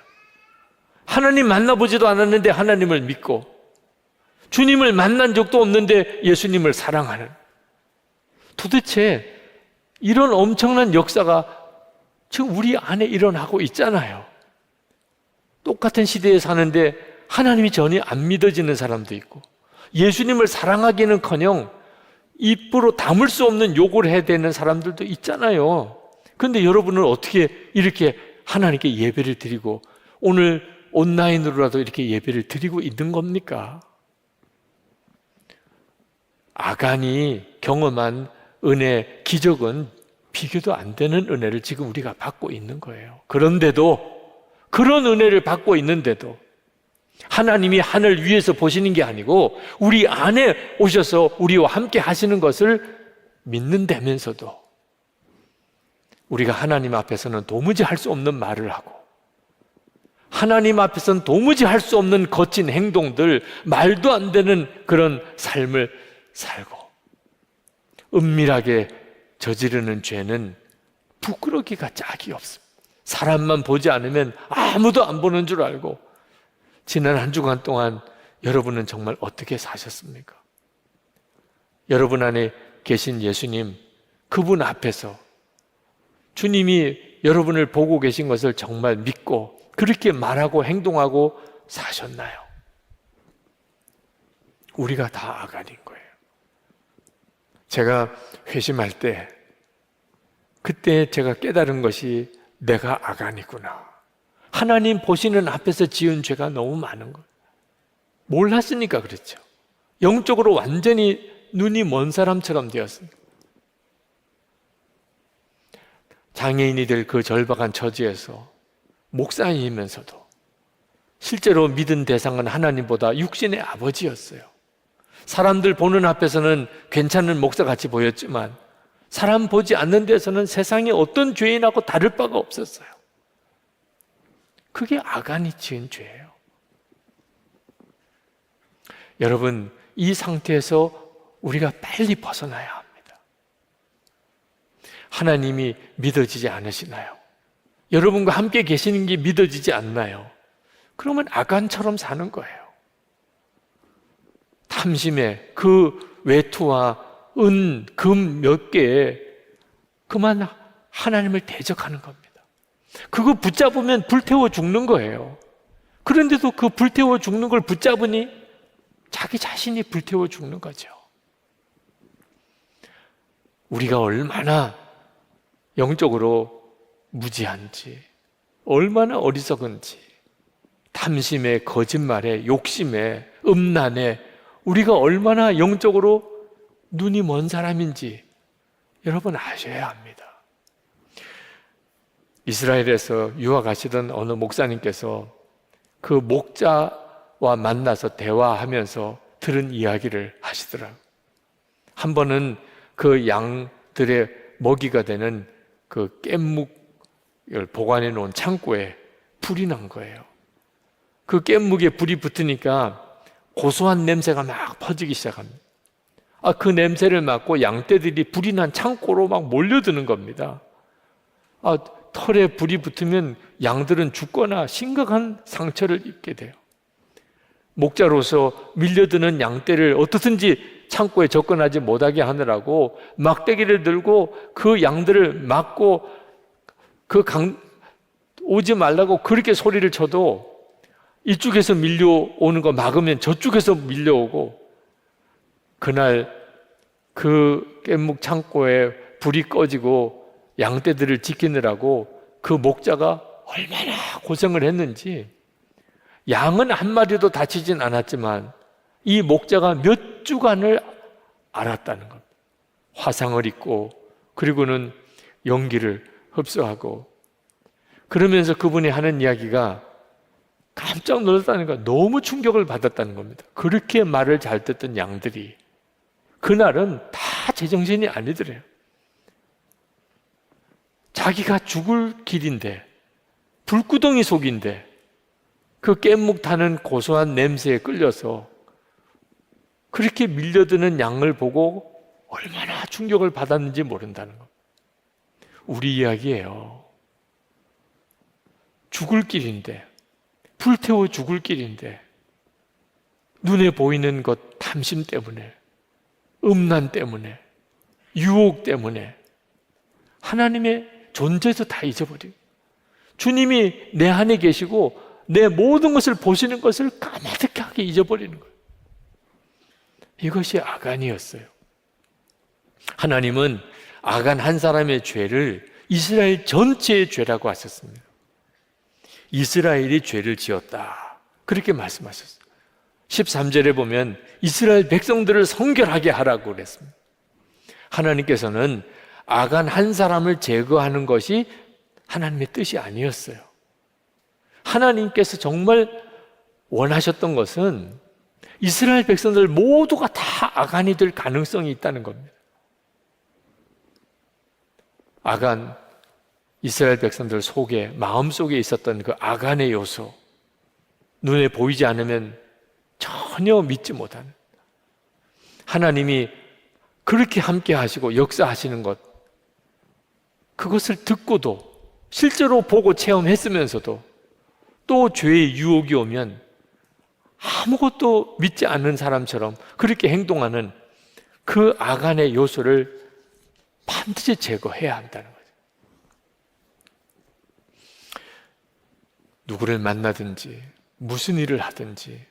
하나님 만나보지도 않았는데 하나님을 믿고, 주님을 만난 적도 없는데 예수님을 사랑하는, 도대체 이런 엄청난 역사가 지금 우리 안에 일어나고 있잖아요. 똑같은 시대에 사는데 하나님이 전혀 안 믿어지는 사람도 있고, 예수님을 사랑하기는커녕 입으로 담을 수 없는 욕을 해야 되는 사람들도 있잖아요. 그런데 여러분은 어떻게 이렇게 하나님께 예배를 드리고 오늘 온라인으로라도 이렇게 예배를 드리고 있는 겁니까? 아간이 경험한 은혜, 기적은 비교도 안 되는 은혜를 지금 우리가 받고 있는 거예요. 그런데도, 그런 은혜를 받고 있는데도 하나님이 하늘 위에서 보시는 게 아니고 우리 안에 오셔서 우리와 함께 하시는 것을 믿는다면서도 우리가 하나님 앞에서는 도무지 할 수 없는 말을 하고, 하나님 앞에서는 도무지 할 수 없는 거친 행동들, 말도 안 되는 그런 삶을 살고, 은밀하게 저지르는 죄는 부끄러기가 짝이 없습니다. 사람만 보지 않으면 아무도 안 보는 줄 알고, 지난 한 주간 동안 여러분은 정말 어떻게 사셨습니까? 여러분 안에 계신 예수님, 그분 앞에서 주님이 여러분을 보고 계신 것을 정말 믿고 그렇게 말하고 행동하고 사셨나요? 우리가 다 아간인 거예요. 제가 회심할 때, 그때 제가 깨달은 것이 내가 아간이구나. 하나님 보시는 앞에서 지은 죄가 너무 많은 거예요. 몰랐으니까 그렇죠. 영적으로 완전히 눈이 먼 사람처럼 되었습니다. 장애인이 될 그 절박한 처지에서 목사이면서도 실제로 믿은 대상은 하나님보다 육신의 아버지였어요. 사람들 보는 앞에서는 괜찮은 목사같이 보였지만 사람 보지 않는 데서는 세상에 어떤 죄인하고 다를 바가 없었어요. 그게 아간이 지은 죄예요. 여러분, 이 상태에서 우리가 빨리 벗어나야 합니다. 하나님이 믿어지지 않으시나요? 여러분과 함께 계시는 게 믿어지지 않나요? 그러면 아간처럼 사는 거예요. 탐심에 그 외투와 은, 금 몇 개에 그만 하나님을 대적하는 겁니다. 그거 붙잡으면 불태워 죽는 거예요. 그런데도 그 불태워 죽는 걸 붙잡으니 자기 자신이 불태워 죽는 거죠. 우리가 얼마나 영적으로 무지한지, 얼마나 어리석은지, 탐심에, 거짓말에, 욕심에, 음란에 우리가 얼마나 영적으로 눈이 먼 사람인지 여러분 아셔야 합니다. 이스라엘에서 유학하시던 어느 목사님께서 그 목자와 만나서 대화하면서 들은 이야기를 하시더라고요. 한 번은 그 양들의 먹이가 되는 그 깻묵을 보관해 놓은 창고에 불이 난 거예요. 그 깻묵에 불이 붙으니까 고소한 냄새가 막 퍼지기 시작합니다. 그 냄새를 맡고 양떼들이 불이 난 창고로 막 몰려드는 겁니다. 털에 불이 붙으면 양들은 죽거나 심각한 상처를 입게 돼요. 목자로서 밀려드는 양떼를 어떻든지 창고에 접근하지 못하게 하느라고 막대기를 들고 그 양들을 막고 오지 말라고 그렇게 소리를 쳐도 이쪽에서 밀려오는 거 막으면 저쪽에서 밀려오고, 그날 그 깻묵 창고에 불이 꺼지고 양떼들을 지키느라고 그 목자가 얼마나 고생을 했는지. 양은 한 마리도 다치진 않았지만 이 목자가 몇 주간을 앓았다는 겁니다. 화상을 입고, 그리고는 연기를 흡수하고. 그러면서 그분이 하는 이야기가 깜짝 놀랐다는 거예요. 너무 충격을 받았다는 겁니다. 그렇게 말을 잘 듣던 양들이 그날은 다 제정신이 아니더래요. 자기가 죽을 길인데, 불구덩이 속인데 그 깻묵 타는 고소한 냄새에 끌려서 그렇게 밀려드는 양을 보고 얼마나 충격을 받았는지 모른다는 것. 우리 이야기예요. 죽을 길인데, 불태워 죽을 길인데, 눈에 보이는 것 탐심 때문에, 음란 때문에, 유혹 때문에 하나님의 존재도 다 잊어버리고, 주님이 내 안에 계시고 내 모든 것을 보시는 것을 까마득하게 잊어버리는 거예요. 이것이 아간이었어요. 하나님은 아간 한 사람의 죄를 이스라엘 전체의 죄라고 하셨습니다. 이스라엘이 죄를 지었다, 그렇게 말씀하셨어요. 13절에 보면 이스라엘 백성들을 성결하게 하라고 그랬습니다. 하나님께서는 아간 한 사람을 제거하는 것이 하나님의 뜻이 아니었어요. 하나님께서 정말 원하셨던 것은 이스라엘 백성들 모두가 다 아간이 될 가능성이 있다는 겁니다. 아간, 이스라엘 백성들 속에, 마음속에 있었던 그 아간의 요소, 눈에 보이지 않으면 전혀 믿지 못하는, 하나님이 그렇게 함께 하시고 역사하시는 것, 그것을 듣고도 실제로 보고 체험했으면서도 또 죄의 유혹이 오면 아무것도 믿지 않는 사람처럼 그렇게 행동하는 그 아간의 요소를 반드시 제거해야 한다는 거죠. 누구를 만나든지 무슨 일을 하든지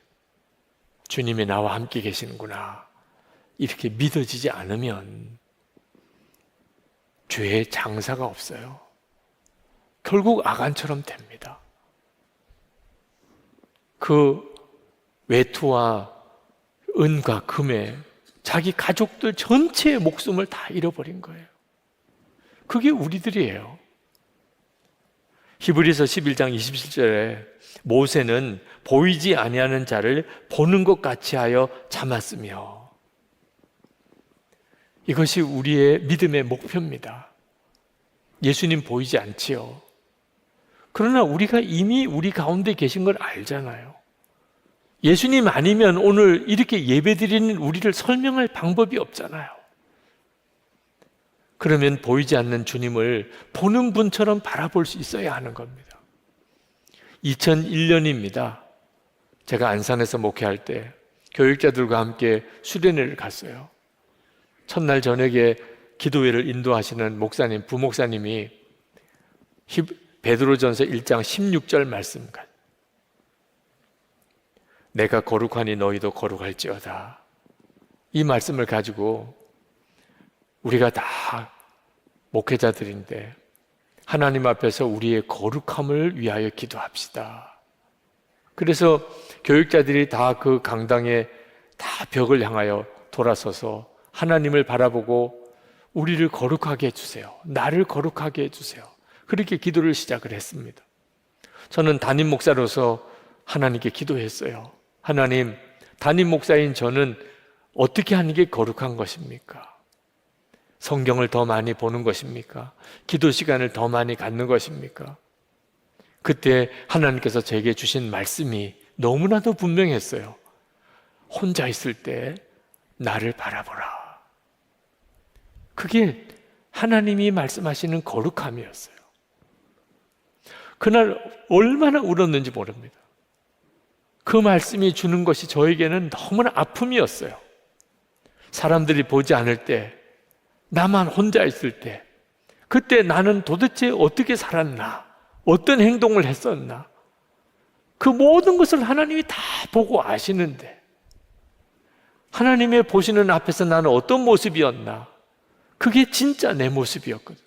주님이 나와 함께 계시는구나, 이렇게 믿어지지 않으면 죄의 장사가 없어요. 결국 아간처럼 됩니다. 그 외투와 은과 금에 자기 가족들 전체의 목숨을 다 잃어버린 거예요. 그게 우리들이에요. 히브리서 11장 27절에 모세는 보이지 아니하는 자를 보는 것 같이 하여 참았으며, 이것이 우리의 믿음의 목표입니다. 예수님 보이지 않지요. 그러나 우리가 이미 우리 가운데 계신 걸 알잖아요. 예수님 아니면 오늘 이렇게 예배드리는 우리를 설명할 방법이 없잖아요. 그러면 보이지 않는 주님을 보는 분처럼 바라볼 수 있어야 하는 겁니다. 2001년입니다. 제가 안산에서 목회할 때 교육자들과 함께 수련회를 갔어요. 첫날 저녁에 기도회를 인도하시는 목사님, 부목사님이 베드로전서 1장 16절 말씀, 내가 거룩하니 너희도 거룩할지어다, 이 말씀을 가지고 우리가 다 목회자들인데 하나님 앞에서 우리의 거룩함을 위하여 기도합시다. 그래서 교육자들이 다 그 강당에 다 벽을 향하여 돌아서서 하나님을 바라보고 우리를 거룩하게 해주세요, 나를 거룩하게 해주세요, 그렇게 기도를 시작을 했습니다. 저는 담임 목사로서 하나님께 기도했어요. 하나님, 담임 목사인 저는 어떻게 하는 게 거룩한 것입니까? 성경을 더 많이 보는 것입니까? 기도 시간을 더 많이 갖는 것입니까? 그때 하나님께서 제게 주신 말씀이 너무나도 분명했어요. 혼자 있을 때 나를 바라보라. 그게 하나님이 말씀하시는 거룩함이었어요. 그날 얼마나 울었는지 모릅니다. 그 말씀이 주는 것이 저에게는 너무나 아픔이었어요. 사람들이 보지 않을 때, 나만 혼자 있을 때, 그때 나는 도대체 어떻게 살았나? 어떤 행동을 했었나? 그 모든 것을 하나님이 다 보고 아시는데, 하나님의 보시는 앞에서 나는 어떤 모습이었나? 그게 진짜 내 모습이었거든.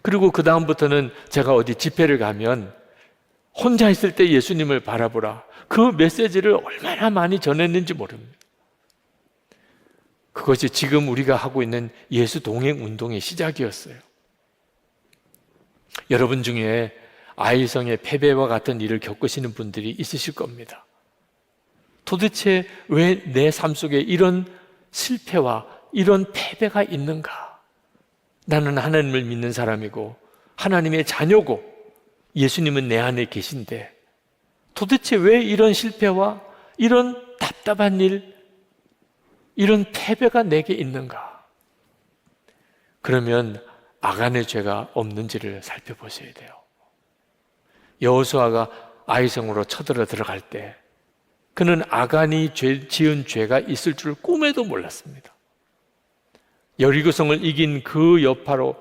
그리고 그 다음부터는 제가 어디 집회를 가면 혼자 있을 때 예수님을 바라보라. 그 메시지를 얼마나 많이 전했는지 모릅니다. 그것이 지금 우리가 하고 있는 예수 동행 운동의 시작이었어요. 여러분 중에 아이성의 패배와 같은 일을 겪으시는 분들이 있으실 겁니다. 도대체 왜 내 삶 속에 이런 실패와 이런 패배가 있는가? 나는 하나님을 믿는 사람이고 하나님의 자녀고 예수님은 내 안에 계신데 도대체 왜 이런 실패와 이런 답답한 일, 이런 패배가 내게 있는가? 그러면 아간의 죄가 없는지를 살펴보셔야 돼요. 여호수아가 아이성으로 쳐들어 들어갈 때 그는 아간이 지은 죄가 있을 줄 꿈에도 몰랐습니다. 여리고성을 이긴 그 여파로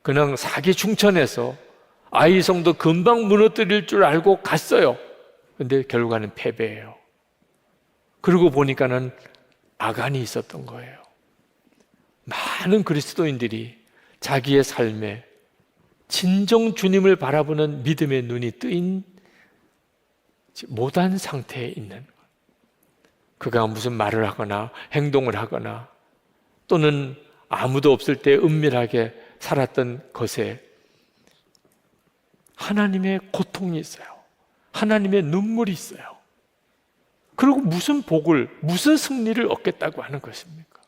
그냥 사기 충천해서 아이성도 금방 무너뜨릴 줄 알고 갔어요. 근데 결과는 패배예요. 그러고 보니까는 아간이 있었던 거예요. 많은 그리스도인들이 자기의 삶에 진정 주님을 바라보는 믿음의 눈이 뜨인 못한 상태에 있는, 그가 무슨 말을 하거나 행동을 하거나 또는 아무도 없을 때 은밀하게 살았던 것에 하나님의 고통이 있어요. 하나님의 눈물이 있어요. 그리고 무슨 복을, 무슨 승리를 얻겠다고 하는 것입니까?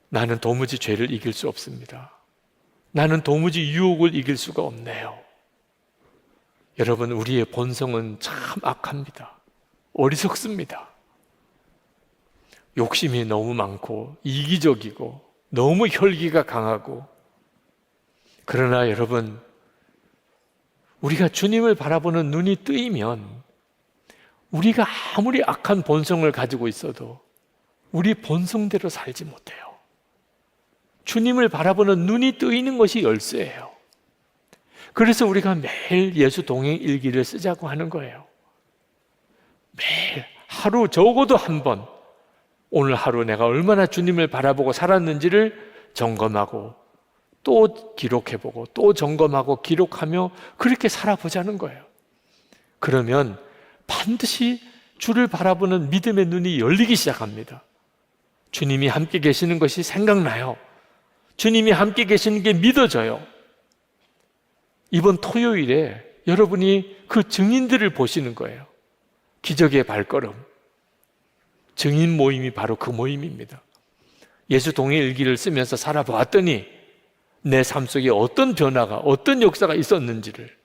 나는 도무지 죄를 이길 수 없습니다. 나는 도무지 유혹을 이길 수가 없네요. 여러분, 우리의 본성은 참 악합니다. 어리석습니다. 욕심이 너무 많고 이기적이고 너무 혈기가 강하고, 그러나 여러분, 우리가 주님을 바라보는 눈이 뜨이면 우리가 아무리 악한 본성을 가지고 있어도 우리 본성대로 살지 못해요. 주님을 바라보는 눈이 뜨이는 것이 열쇠예요. 그래서 우리가 매일 예수 동행 일기를 쓰자고 하는 거예요. 매일 하루 적어도 한 번, 오늘 하루 내가 얼마나 주님을 바라보고 살았는지를 점검하고 또 기록해보고 또 점검하고 기록하며 그렇게 살아보자는 거예요. 그러면 반드시 주를 바라보는 믿음의 눈이 열리기 시작합니다. 주님이 함께 계시는 것이 생각나요. 주님이 함께 계시는 게 믿어져요. 이번 토요일에 여러분이 그 증인들을 보시는 거예요. 기적의 발걸음. 증인 모임이 바로 그 모임입니다. 예수 동행 일기를 쓰면서 살아보았더니 내 삶 속에 어떤 변화가, 어떤 역사가 있었는지를,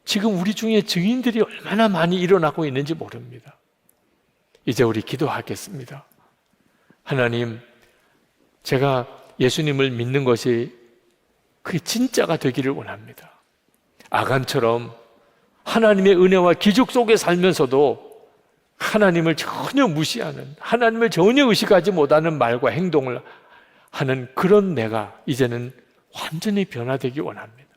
지금 우리 중에 증인들이 얼마나 많이 일어나고 있는지 모릅니다. 이제 우리 기도하겠습니다. 하나님, 제가 예수님을 믿는 것이 그게 진짜가 되기를 원합니다. 아간처럼 하나님의 은혜와 기적 속에 살면서도 하나님을 전혀 무시하는, 하나님을 전혀 의식하지 못하는 말과 행동을 하는 그런 내가 이제는 완전히 변화되기 원합니다.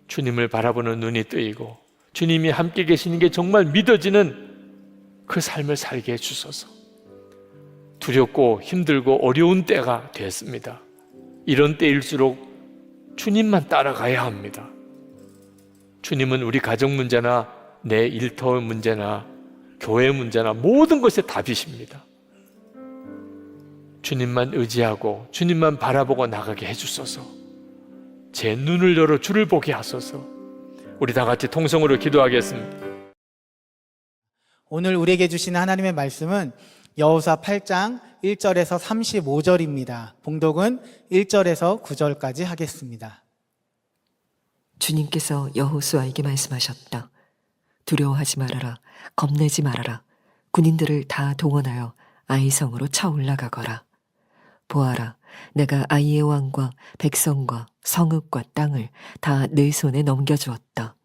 주님을 바라보는 눈이 뜨이고 주님이 함께 계시는 게 정말 믿어지는 그 삶을 살게 해주소서. 두렵고 힘들고 어려운 때가 됐습니다. 이런 때일수록 주님만 따라가야 합니다. 주님은 우리 가정 문제나 내 일터 문제나 교회 문제나 모든 것에 답이십니다. 주님만 의지하고 주님만 바라보고 나가게 해주소서. 제 눈을 열어 주를 보게 하소서. 우리 다 같이 통성으로 기도하겠습니다. 오늘 우리에게 주시는 하나님의 말씀은 여호수아 8장 1절에서 35절입니다. 봉독은 1절에서 9절까지 하겠습니다. 주님께서 여호수아에게 말씀하셨다. 두려워하지 말아라. 겁내지 말아라. 군인들을 다 동원하여 아이성으로 쳐 올라가거라. 보아라, 내가 아이의 왕과 백성과 성읍과 땅을 다 내 손에 넘겨주었다.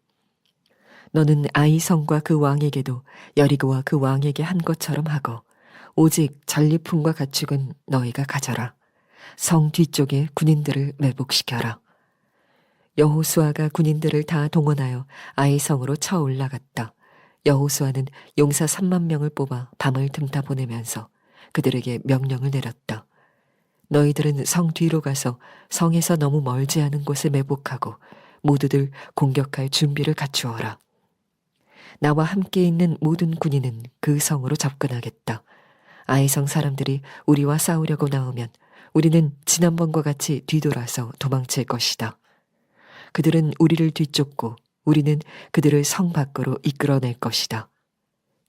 너는 아이성과 그 왕에게도 여리고와 그 왕에게 한 것처럼 하고 오직 전리품과 가축은 너희가 가져라. 성 뒤쪽에 군인들을 매복시켜라. 여호수아가 군인들을 다 동원하여 아이성으로 쳐 올라갔다. 여호수아는 용사 3만 명을 뽑아 밤을 틈타 보내면서 그들에게 명령을 내렸다. 너희들은 성 뒤로 가서 성에서 너무 멀지 않은 곳에 매복하고 모두들 공격할 준비를 갖추어라. 나와 함께 있는 모든 군인은 그 성으로 접근하겠다. 아이성 사람들이 우리와 싸우려고 나오면 우리는 지난번과 같이 뒤돌아서 도망칠 것이다. 그들은 우리를 뒤쫓고 우리는 그들을 성 밖으로 이끌어낼 것이다.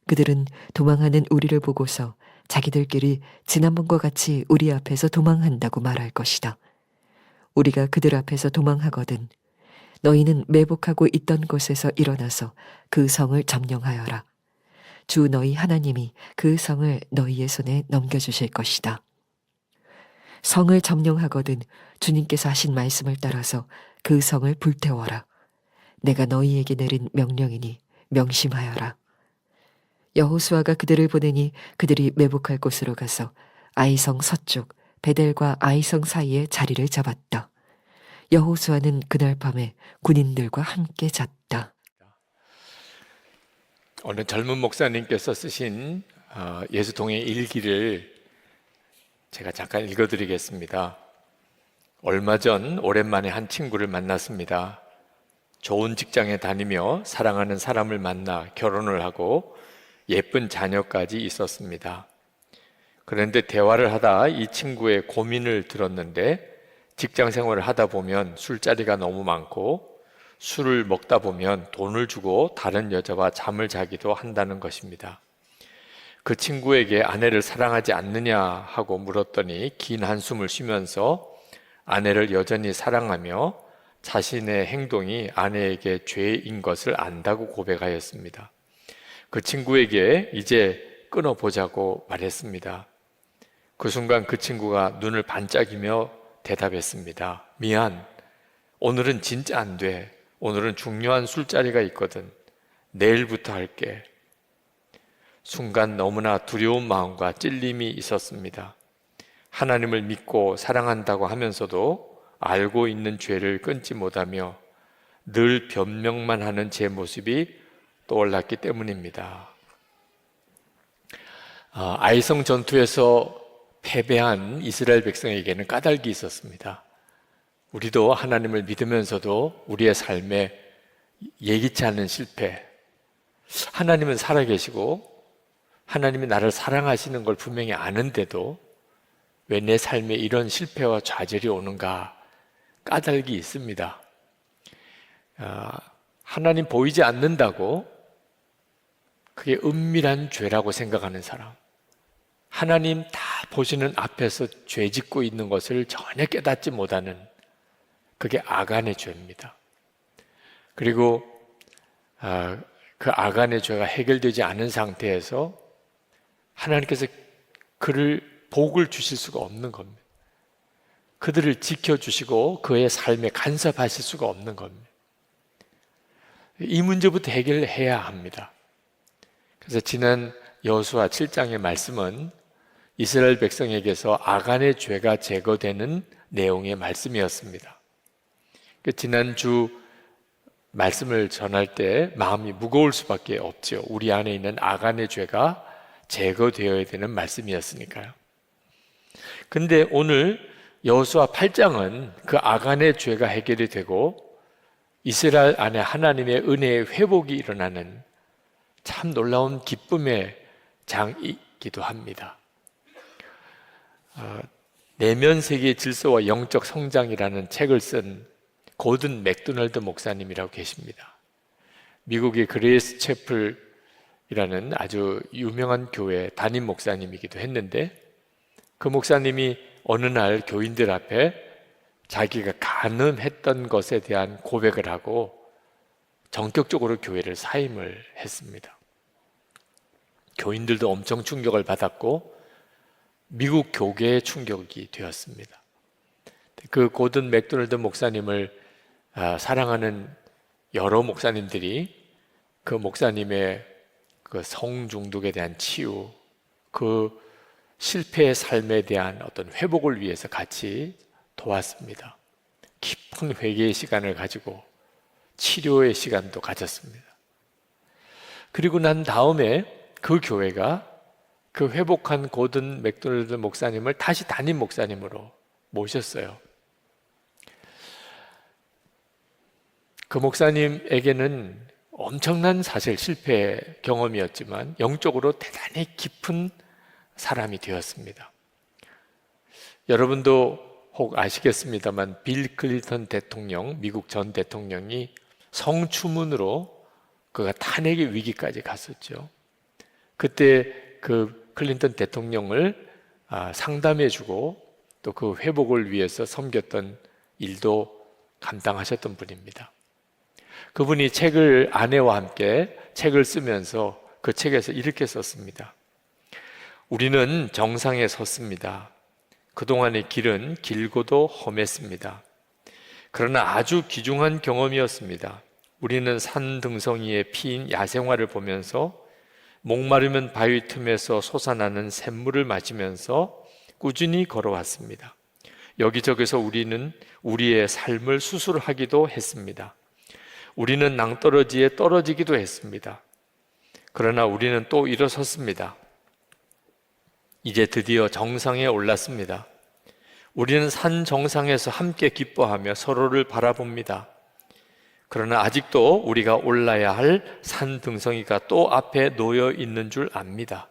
그들은 도망하는 우리를 보고서 자기들끼리 지난번과 같이 우리 앞에서 도망한다고 말할 것이다. 우리가 그들 앞에서 도망하거든 너희는 매복하고 있던 곳에서 일어나서 그 성을 점령하여라. 주 너희 하나님이 그 성을 너희의 손에 넘겨주실 것이다. 성을 점령하거든 주님께서 하신 말씀을 따라서 그 성을 불태워라. 내가 너희에게 내린 명령이니 명심하여라. 여호수아가 그들을 보내니 그들이 매복할 곳으로 가서 아이성 서쪽 베델과 아이성 사이에 자리를 잡았다. 여호수아는 그날 밤에 군인들과 함께 잤다. 어느 젊은 목사님께서 쓰신 예수통의 일기를 제가 잠깐 읽어드리겠습니다. 얼마 전 오랜만에 한 친구를 만났습니다. 좋은 직장에 다니며 사랑하는 사람을 만나 결혼을 하고 예쁜 자녀까지 있었습니다. 그런데 대화를 하다 이 친구의 고민을 들었는데 직장 생활을 하다 보면 술자리가 너무 많고 술을 먹다 보면 돈을 주고 다른 여자와 잠을 자기도 한다는 것입니다. 그 친구에게 아내를 사랑하지 않느냐 하고 물었더니 긴 한숨을 쉬면서 아내를 여전히 사랑하며 자신의 행동이 아내에게 죄인 것을 안다고 고백하였습니다. 그 친구에게 이제 끊어보자고 말했습니다. 그 순간 그 친구가 눈을 반짝이며 대답했습니다. 미안. 오늘은 진짜 안 돼. 오늘은 중요한 술자리가 있거든. 내일부터 할게. 순간 너무나 두려운 마음과 찔림이 있었습니다. 하나님을 믿고 사랑한다고 하면서도 알고 있는 죄를 끊지 못하며 늘 변명만 하는 제 모습이 떠올랐기 때문입니다. 아이성 전투에서 패배한 이스라엘 백성에게는 까닭이 있었습니다. 우리도 하나님을 믿으면서도 우리의 삶에 예기치 않은 실패, 하나님은 살아계시고 하나님이 나를 사랑하시는 걸 분명히 아는데도 왜 내 삶에 이런 실패와 좌절이 오는가 까닭이 있습니다. 하나님 보이지 않는다고 그게 은밀한 죄라고 생각하는 사람, 하나님 다 보시는 앞에서 죄 짓고 있는 것을 전혀 깨닫지 못하는 그게 아간의 죄입니다. 그리고 그 아간의 죄가 해결되지 않은 상태에서 하나님께서 그를 복을 주실 수가 없는 겁니다. 그들을 지켜주시고 그의 삶에 간섭하실 수가 없는 겁니다. 이 문제부터 해결해야 합니다. 그래서 지난 여호수아 7장의 말씀은 이스라엘 백성에게서 아간의 죄가 제거되는 내용의 말씀이었습니다. 지난주 말씀을 전할 때 마음이 무거울 수밖에 없죠. 우리 안에 있는 아간의 죄가 제거되어야 되는 말씀이었으니까요. 근데 오늘 여호수아 8장은 그 아간의 죄가 해결이 되고 이스라엘 안에 하나님의 은혜의 회복이 일어나는 참 놀라운 기쁨의 장이기도 합니다. 내면 세계의 질서와 영적 성장이라는 책을 쓴 고든 맥도널드 목사님이라고 계십니다. 미국의 그레이스 채플이라는 아주 유명한 교회 담임 목사님이기도 했는데 그 목사님이 어느 날 교인들 앞에 자기가 간음했던 것에 대한 고백을 하고 전격적으로 교회를 사임을 했습니다. 교인들도 엄청 충격을 받았고 미국 교계에 충격이 되었습니다. 그 고든 맥도널드 목사님을 사랑하는 여러 목사님들이 그 목사님의 그 성중독에 대한 치유, 그 실패의 삶에 대한 어떤 회복을 위해서 같이 도왔습니다. 깊은 회개의 시간을 가지고 치료의 시간도 가졌습니다. 그리고 난 다음에 그 교회가 그 회복한 고든 맥도날드 목사님을 다시 담임 목사님으로 모셨어요. 그 목사님에게는 엄청난 사실 실패 경험이었지만 영적으로 대단히 깊은 사람이 되었습니다. 여러분도 혹 아시겠습니다만 빌 클린턴 대통령, 미국 전 대통령이 성추문으로 그가 탄핵의 위기까지 갔었죠. 그때 그 클린턴 대통령을 상담해주고 또 그 회복을 위해서 섬겼던 일도 감당하셨던 분입니다. 그분이 책을 아내와 함께 책을 쓰면서 그 책에서 이렇게 썼습니다. 우리는 정상에 섰습니다. 그동안의 길은 길고도 험했습니다. 그러나 아주 귀중한 경험이었습니다. 우리는 산 등성이에 피인 야생화를 보면서 목마르면 바위 틈에서 솟아나는 샘물을 마시면서 꾸준히 걸어왔습니다. 여기저기서 우리는 우리의 삶을 수술하기도 했습니다. 우리는 낭떠러지에 떨어지기도 했습니다. 그러나 우리는 또 일어섰습니다. 이제 드디어 정상에 올랐습니다. 우리는 산 정상에서 함께 기뻐하며 서로를 바라봅니다. 그러나 아직도 우리가 올라야 할 산 등성이가 또 앞에 놓여 있는 줄 압니다.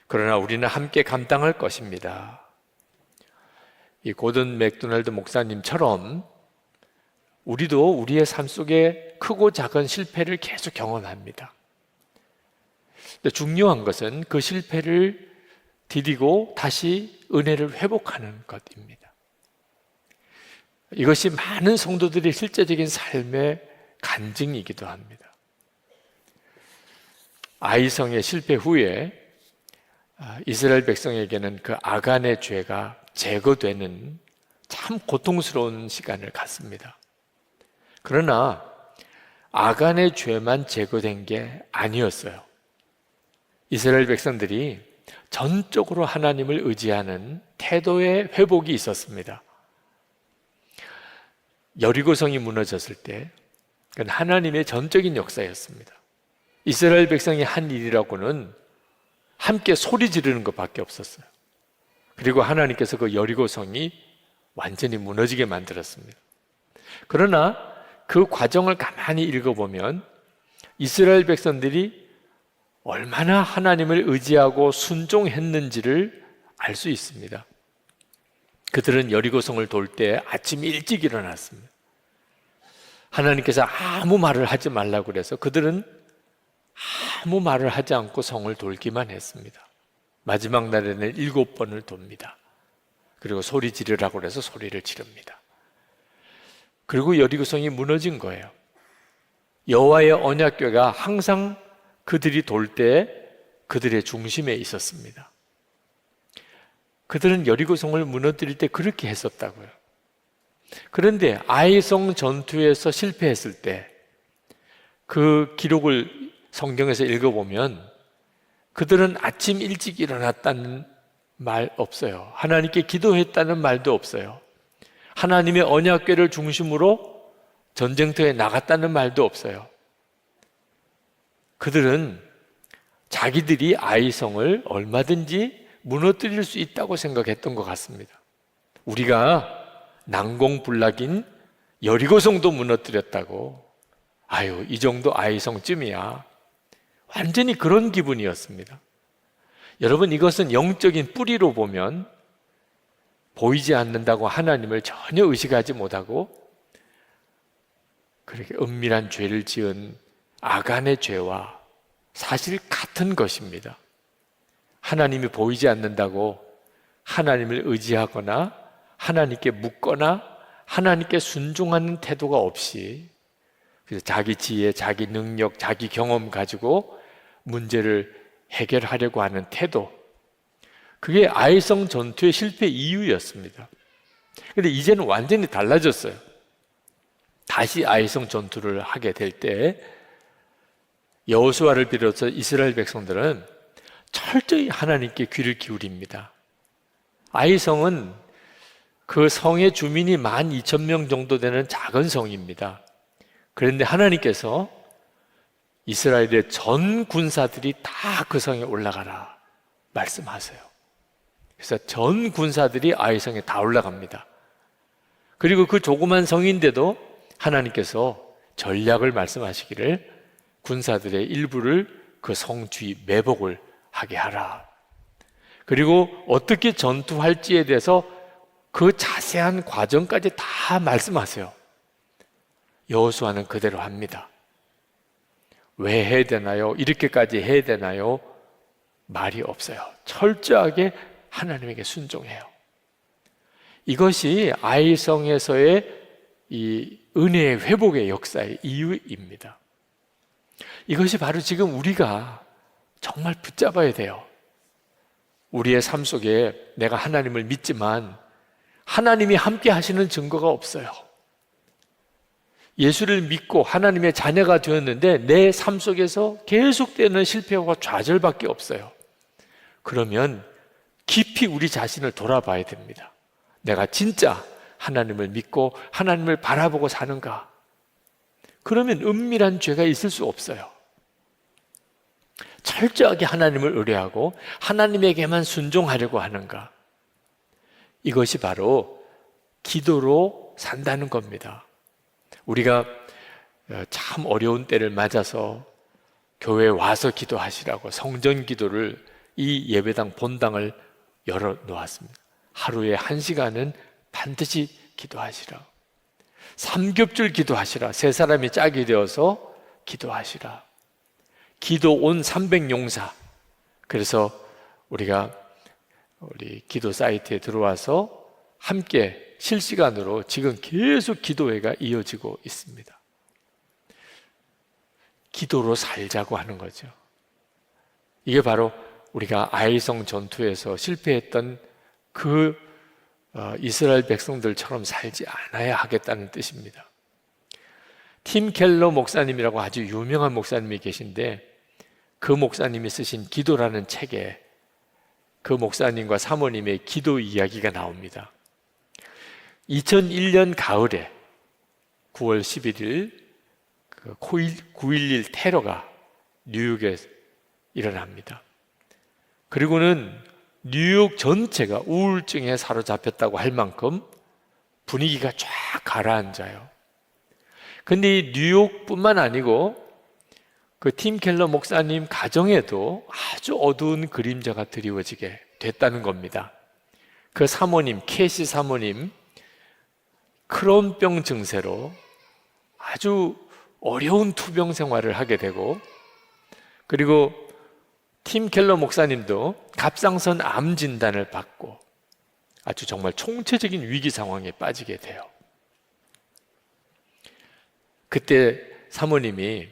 그러나 우리는 함께 감당할 것입니다. 이 고든 맥도날드 목사님처럼 우리도 우리의 삶 속에 크고 작은 실패를 계속 경험합니다. 근데 중요한 것은 그 실패를 디디고 다시 은혜를 회복하는 것입니다. 이것이 많은 성도들의 실제적인 삶의 간증이기도 합니다. 아이성의 실패 후에 이스라엘 백성에게는 그 아간의 죄가 제거되는 참 고통스러운 시간을 갖습니다. 그러나 아간의 죄만 제거된 게 아니었어요. 이스라엘 백성들이 전적으로 하나님을 의지하는 태도의 회복이 있었습니다. 여리고성이 무너졌을 때 그건 하나님의 전적인 역사였습니다. 이스라엘 백성이 한 일이라고는 함께 소리 지르는 것밖에 없었어요. 그리고 하나님께서 그 여리고성이 완전히 무너지게 만들었습니다. 그러나 그 과정을 가만히 읽어보면 이스라엘 백성들이 얼마나 하나님을 의지하고 순종했는지를 알 수 있습니다. 그들은 여리고성을 돌 때 아침 일찍 일어났습니다. 하나님께서 아무 말을 하지 말라고 그래서 그들은 아무 말을 하지 않고 성을 돌기만 했습니다. 마지막 날에는 7번을 돕니다. 그리고 소리 지르라고 그래서 소리를 지릅니다. 그리고 여리고성이 무너진 거예요. 여호와의 언약궤가 항상 그들이 돌 때 그들의 중심에 있었습니다. 그들은 여리고성을 무너뜨릴 때 그렇게 했었다고요. 그런데 아이성 전투에서 실패했을 때 그 기록을 성경에서 읽어보면 그들은 아침 일찍 일어났다는 말 없어요. 하나님께 기도했다는 말도 없어요. 하나님의 언약궤를 중심으로 전쟁터에 나갔다는 말도 없어요. 그들은 자기들이 아이성을 얼마든지 무너뜨릴 수 있다고 생각했던 것 같습니다. 우리가 난공불락인 여리고성도 무너뜨렸다고, 아유, 이 정도 아이성쯤이야. 완전히 그런 기분이었습니다. 여러분, 이것은 영적인 뿌리로 보면 보이지 않는다고 하나님을 전혀 의식하지 못하고 그렇게 은밀한 죄를 지은 아간의 죄와 사실 같은 것입니다. 하나님이 보이지 않는다고 하나님을 의지하거나 하나님께 묻거나 하나님께 순종하는 태도가 없이 그래서 자기 지혜, 자기 능력, 자기 경험 가지고 문제를 해결하려고 하는 태도, 그게 아이성 전투의 실패 이유였습니다. 그런데 이제는 완전히 달라졌어요. 다시 아이성 전투를 하게 될 때 여호수아를 비롯해서 이스라엘 백성들은 철저히 하나님께 귀를 기울입니다. 아이성은 그 성의 주민이 12,000명 정도 되는 작은 성입니다. 그런데 하나님께서 이스라엘의 전 군사들이 다 그 성에 올라가라 말씀하세요. 그래서 전 군사들이 아이성에 다 올라갑니다. 그리고 그 조그만 성인데도 하나님께서 전략을 말씀하시기를 군사들의 일부를 그 성 주위 매복을 하게 하라. 그리고 어떻게 전투할지에 대해서 그 자세한 과정까지 다 말씀하세요. 여호수아는 그대로 합니다. 왜 해야 되나요? 이렇게까지 해야 되나요? 말이 없어요. 철저하게 하나님에게 순종해요. 이것이 아이성에서의 이 은혜의 회복의 역사의 이유입니다. 이것이 바로 지금 우리가 정말 붙잡아야 돼요. 우리의 삶 속에 내가 하나님을 믿지만 하나님이 함께 하시는 증거가 없어요. 예수를 믿고 하나님의 자녀가 되었는데 내 삶 속에서 계속되는 실패와 좌절밖에 없어요. 그러면 깊이 우리 자신을 돌아봐야 됩니다. 내가 진짜 하나님을 믿고 하나님을 바라보고 사는가? 그러면 은밀한 죄가 있을 수 없어요. 철저하게 하나님을 의뢰하고 하나님에게만 순종하려고 하는가? 이것이 바로 기도로 산다는 겁니다. 우리가 참 어려운 때를 맞아서 교회에 와서 기도하시라고 성전 기도를 이 예배당 본당을 열어 놓았습니다. 하루에 1시간은 반드시 기도하시라. 삼겹줄 기도하시라. 세 사람이 짝이 되어서 기도하시라. 기도 온 300용사. 그래서 우리가 우리 기도 사이트에 들어와서 함께 실시간으로 지금 계속 기도회가 이어지고 있습니다. 기도로 살자고 하는 거죠. 이게 바로 우리가 아이성 전투에서 실패했던 그 이스라엘 백성들처럼 살지 않아야 하겠다는 뜻입니다. 팀 켈러 목사님이라고 아주 유명한 목사님이 계신데 그 목사님이 쓰신 기도라는 책에 그 목사님과 사모님의 기도 이야기가 나옵니다. 2001년 가을에 9월 11일 9.11 테러가 뉴욕에 일어납니다. 그리고는 뉴욕 전체가 우울증에 사로잡혔다고 할 만큼 분위기가 쫙 가라앉아요. 근데 이 뉴욕뿐만 아니고 그 팀 켈러 목사님 가정에도 아주 어두운 그림자가 드리워지게 됐다는 겁니다. 그 사모님, 캐시 사모님, 크론병 증세로 아주 어려운 투병 생활을 하게 되고, 그리고 팀 켈러 목사님도 갑상선 암 진단을 받고 아주 정말 총체적인 위기 상황에 빠지게 돼요. 그때 사모님이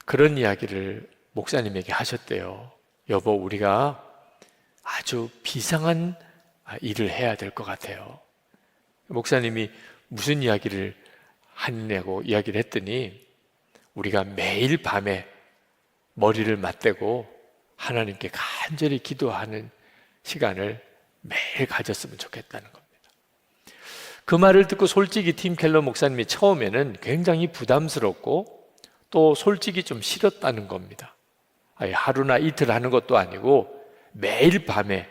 그런 이야기를 목사님에게 하셨대요. 여보, 우리가 아주 비상한 일을 해야 될 것 같아요. 목사님이 무슨 이야기를 하냐고 이야기를 했더니 우리가 매일 밤에 머리를 맞대고 하나님께 간절히 기도하는 시간을 매일 가졌으면 좋겠다는 겁니다. 그 말을 듣고 솔직히 팀 켈러 목사님이 처음에는 굉장히 부담스럽고 또 솔직히 좀 싫었다는 겁니다. 하루나 이틀 하는 것도 아니고 매일 밤에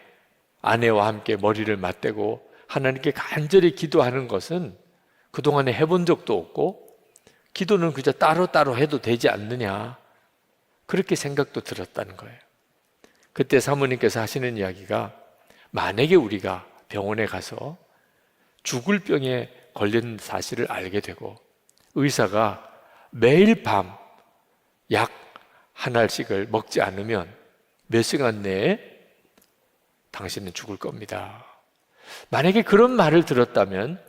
아내와 함께 머리를 맞대고 하나님께 간절히 기도하는 것은 그동안에 해본 적도 없고 기도는 그저 따로따로 해도 되지 않느냐, 그렇게 생각도 들었다는 거예요. 그때 사모님께서 하시는 이야기가, 만약에 우리가 병원에 가서 죽을 병에 걸린 사실을 알게 되고 의사가 매일 밤 약 한 알씩을 먹지 않으면 몇 시간 내에 당신은 죽을 겁니다. 만약에 그런 말을 들었다면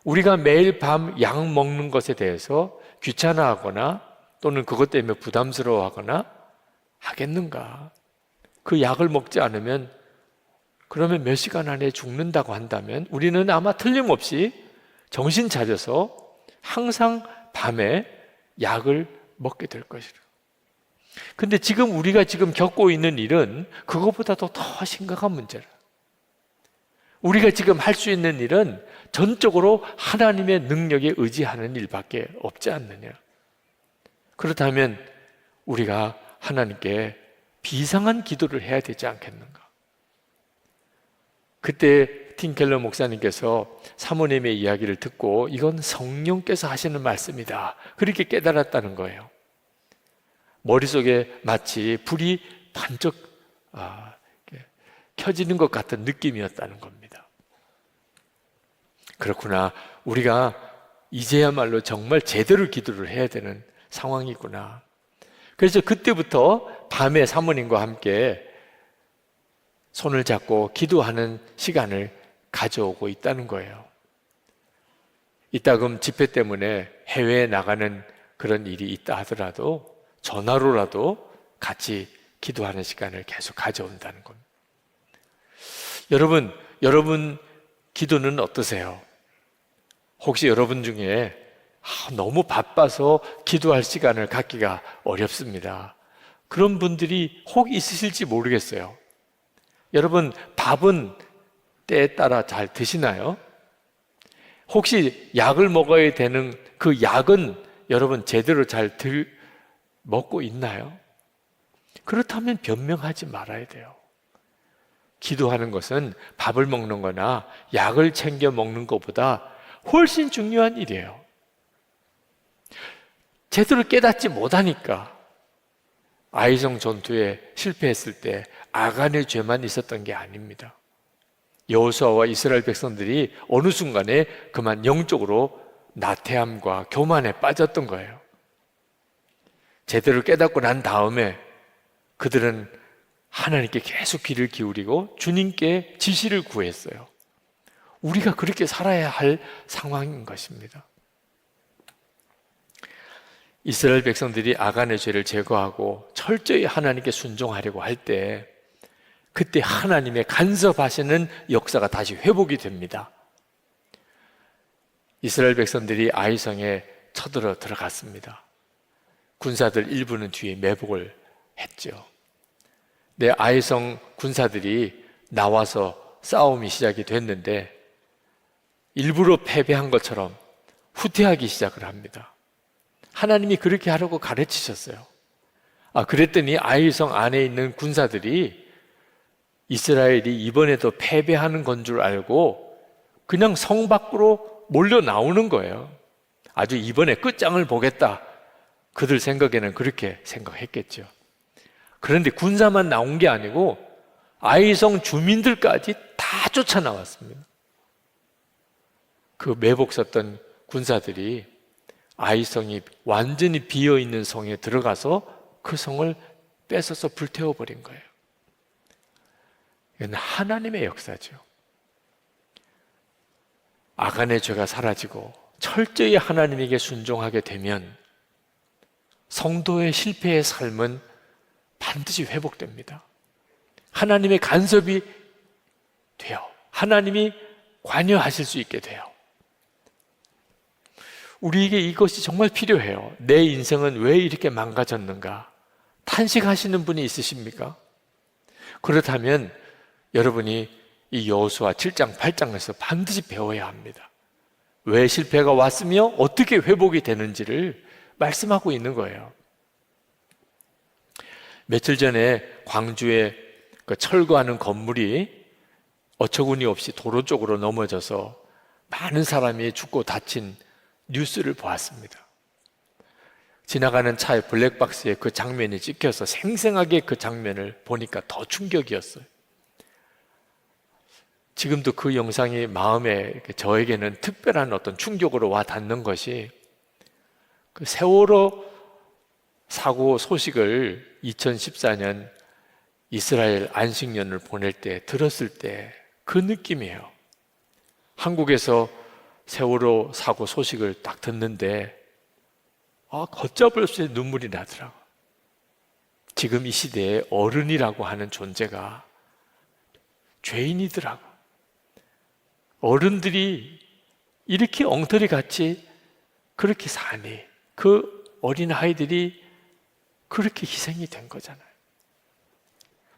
우리가 매일 밤 약 먹는 것에 대해서 귀찮아하거나 또는 그것 때문에 부담스러워하거나 하겠는가? 그 약을 먹지 않으면 그러면 몇 시간 안에 죽는다고 한다면 우리는 아마 틀림없이 정신 차려서 항상 밤에 약을 먹게 될 것이라. 근데 지금 우리가 지금 겪고 있는 일은 그것보다도 더 심각한 문제라. 우리가 지금 할 수 있는 일은 전적으로 하나님의 능력에 의지하는 일밖에 없지 않느냐. 그렇다면 우리가 하나님께 비상한 기도를 해야 되지 않겠는가? 그때 팀 켈러 목사님께서 사모님의 이야기를 듣고 이건 성령께서 하시는 말씀이다, 그렇게 깨달았다는 거예요. 머릿속에 마치 불이 반짝 켜지는 것 같은 느낌이었다는 겁니다. 그렇구나, 우리가 이제야말로 정말 제대로 기도를 해야 되는 상황이구나. 그래서 그때부터 밤에 사모님과 함께 손을 잡고 기도하는 시간을 가져오고 있다는 거예요. 이따금 집회 때문에 해외에 나가는 그런 일이 있다 하더라도 전화로라도 같이 기도하는 시간을 계속 가져온다는 겁니다. 여러분 기도는 어떠세요? 혹시 여러분 중에 너무 바빠서 기도할 시간을 갖기가 어렵습니다, 그런 분들이 혹 있으실지 모르겠어요. 여러분, 밥은 때에 따라 잘 드시나요? 혹시 약을 먹어야 되는 그 약은 여러분 제대로 잘 먹고 있나요? 그렇다면 변명하지 말아야 돼요. 기도하는 것은 밥을 먹는 거나 약을 챙겨 먹는 것보다 훨씬 중요한 일이에요. 제대로 깨닫지 못하니까 아이성 전투에 실패했을 때 아간의 죄만 있었던 게 아닙니다. 여호수아와 이스라엘 백성들이 어느 순간에 그만 영적으로 나태함과 교만에 빠졌던 거예요. 제대로 깨닫고 난 다음에 그들은 하나님께 계속 귀를 기울이고 주님께 지시를 구했어요. 우리가 그렇게 살아야 할 상황인 것입니다. 이스라엘 백성들이 아간의 죄를 제거하고 철저히 하나님께 순종하려고 할 때 그때 하나님의 간섭하시는 역사가 다시 회복이 됩니다. 이스라엘 백성들이 아이성에 쳐들어 들어갔습니다. 군사들 일부는 뒤에 매복을 했죠. 내 아이성 군사들이 나와서 싸움이 시작이 됐는데 일부러 패배한 것처럼 후퇴하기 시작을 합니다. 하나님이 그렇게 하라고 가르치셨어요. 그랬더니 아이성 안에 있는 군사들이 이스라엘이 이번에도 패배하는 건 줄 알고 그냥 성 밖으로 몰려 나오는 거예요. 아주 이번에 끝장을 보겠다, 그들 생각에는 그렇게 생각했겠죠. 그런데 군사만 나온 게 아니고 아이성 주민들까지 다 쫓아나왔습니다. 그 매복 섰던 군사들이 아이성이 완전히 비어있는 성에 들어가서 그 성을 뺏어서 불태워버린 거예요. 이건 하나님의 역사죠. 아간의 죄가 사라지고 철저히 하나님에게 순종하게 되면 성도의 실패의 삶은 반드시 회복됩니다. 하나님의 간섭이 돼요. 하나님이 관여하실 수 있게 돼요. 우리에게 이것이 정말 필요해요. 내 인생은 왜 이렇게 망가졌는가? 탄식하시는 분이 있으십니까? 그렇다면 여러분이 이 여호수아 7장, 8장에서 반드시 배워야 합니다. 왜 실패가 왔으며 어떻게 회복이 되는지를 말씀하고 있는 거예요. 며칠 전에 광주에 그 철거하는 건물이 어처구니 없이 도로 쪽으로 넘어져서 많은 사람이 죽고 다친 뉴스를 보았습니다. 지나가는 차의 블랙박스에 그 장면이 찍혀서 생생하게 그 장면을 보니까 더 충격이었어요. 지금도 그 영상이 마음에 저에게는 특별한 어떤 충격으로 와 닿는 것이, 그 세월호 사고 소식을 2014년 이스라엘 안식년을 보낼 때 들었을 때 그 느낌이에요. 한국에서 세월호 사고 소식을 딱 듣는데 걷잡을 수 없이 눈물이 나더라고. 지금 이 시대에 어른이라고 하는 존재가 죄인이더라고. 어른들이 이렇게 엉터리 같이 그렇게 사니, 그 어린 아이들이 그렇게 희생이 된 거잖아요.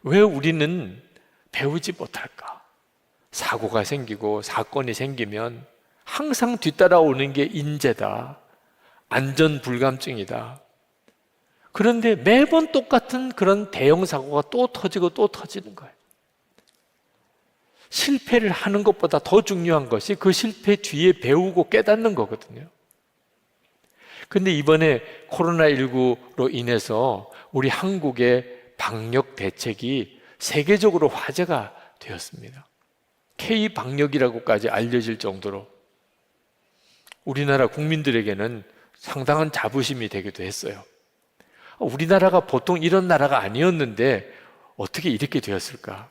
왜 우리는 배우지 못할까? 사고가 생기고 사건이 생기면 항상 뒤따라오는 게 인재다, 안전 불감증이다. 그런데 매번 똑같은 그런 대형 사고가 또 터지고 또 터지는 거예요. 실패를 하는 것보다 더 중요한 것이 그 실패 뒤에 배우고 깨닫는 거거든요. 근데 이번에 코로나19로 인해서 우리 한국의 방역 대책이 세계적으로 화제가 되었습니다. K-방역이라고까지 알려질 정도로 우리나라 국민들에게는 상당한 자부심이 되기도 했어요. 우리나라가 보통 이런 나라가 아니었는데 어떻게 이렇게 되었을까?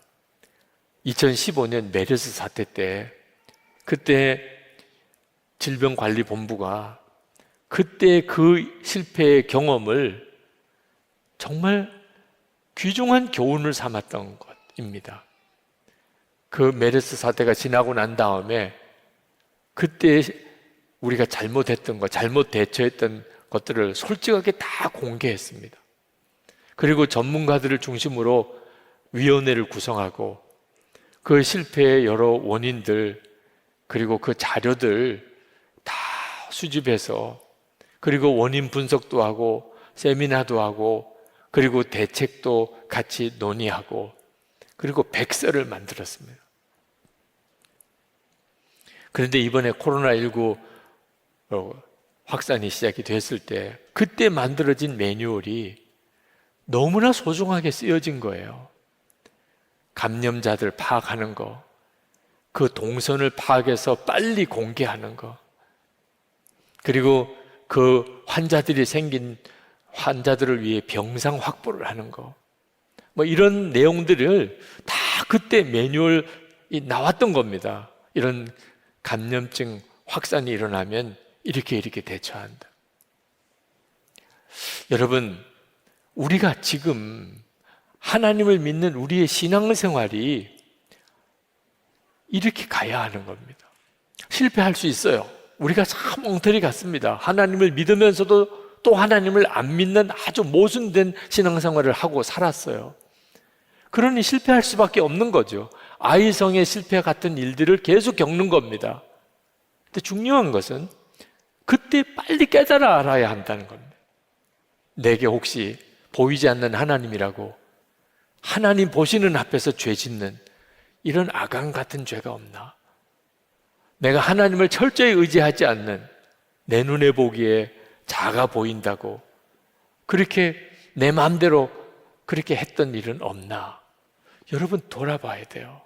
2015년 메르스 사태 때, 그때 질병관리본부가 그때 그 실패의 경험을 정말 귀중한 교훈을 삼았던 것입니다. 그 메르스 사태가 지나고 난 다음에 그때 우리가 잘못했던 것, 잘못 대처했던 것들을 솔직하게 다 공개했습니다. 그리고 전문가들을 중심으로 위원회를 구성하고 그 실패의 여러 원인들, 그리고 그 자료들 다 수집해서, 그리고 원인 분석도 하고 세미나도 하고, 그리고 대책도 같이 논의하고, 그리고 백서를 만들었습니다. 그런데 이번에 코로나19 확산이 시작이 됐을 때 그때 만들어진 매뉴얼이 너무나 소중하게 쓰여진 거예요. 감염자들 파악하는 거, 그 동선을 파악해서 빨리 공개하는 거, 그리고 그 환자들이 생긴 환자들을 위해 병상 확보를 하는 거, 뭐 이런 내용들을 다 그때 매뉴얼이 나왔던 겁니다. 이런 감염증 확산이 일어나면 이렇게 대처한다. 여러분, 우리가 지금 하나님을 믿는 우리의 신앙생활이 이렇게 가야 하는 겁니다. 실패할 수 있어요. 우리가 참 엉터리 같습니다. 하나님을 믿으면서도 또 하나님을 안 믿는 아주 모순된 신앙생활을 하고 살았어요. 그러니 실패할 수밖에 없는 거죠. 아이성의 실패 같은 일들을 계속 겪는 겁니다. 근데 중요한 것은 그때 빨리 깨달아 알아야 한다는 겁니다. 내게 혹시 보이지 않는 하나님이라고, 하나님 보시는 앞에서 죄 짓는 이런 아강 같은 죄가 없나? 내가 하나님을 철저히 의지하지 않는, 내 눈에 보기에 작아 보인다고 그렇게 내 마음대로 그렇게 했던 일은 없나? 여러분 돌아봐야 돼요.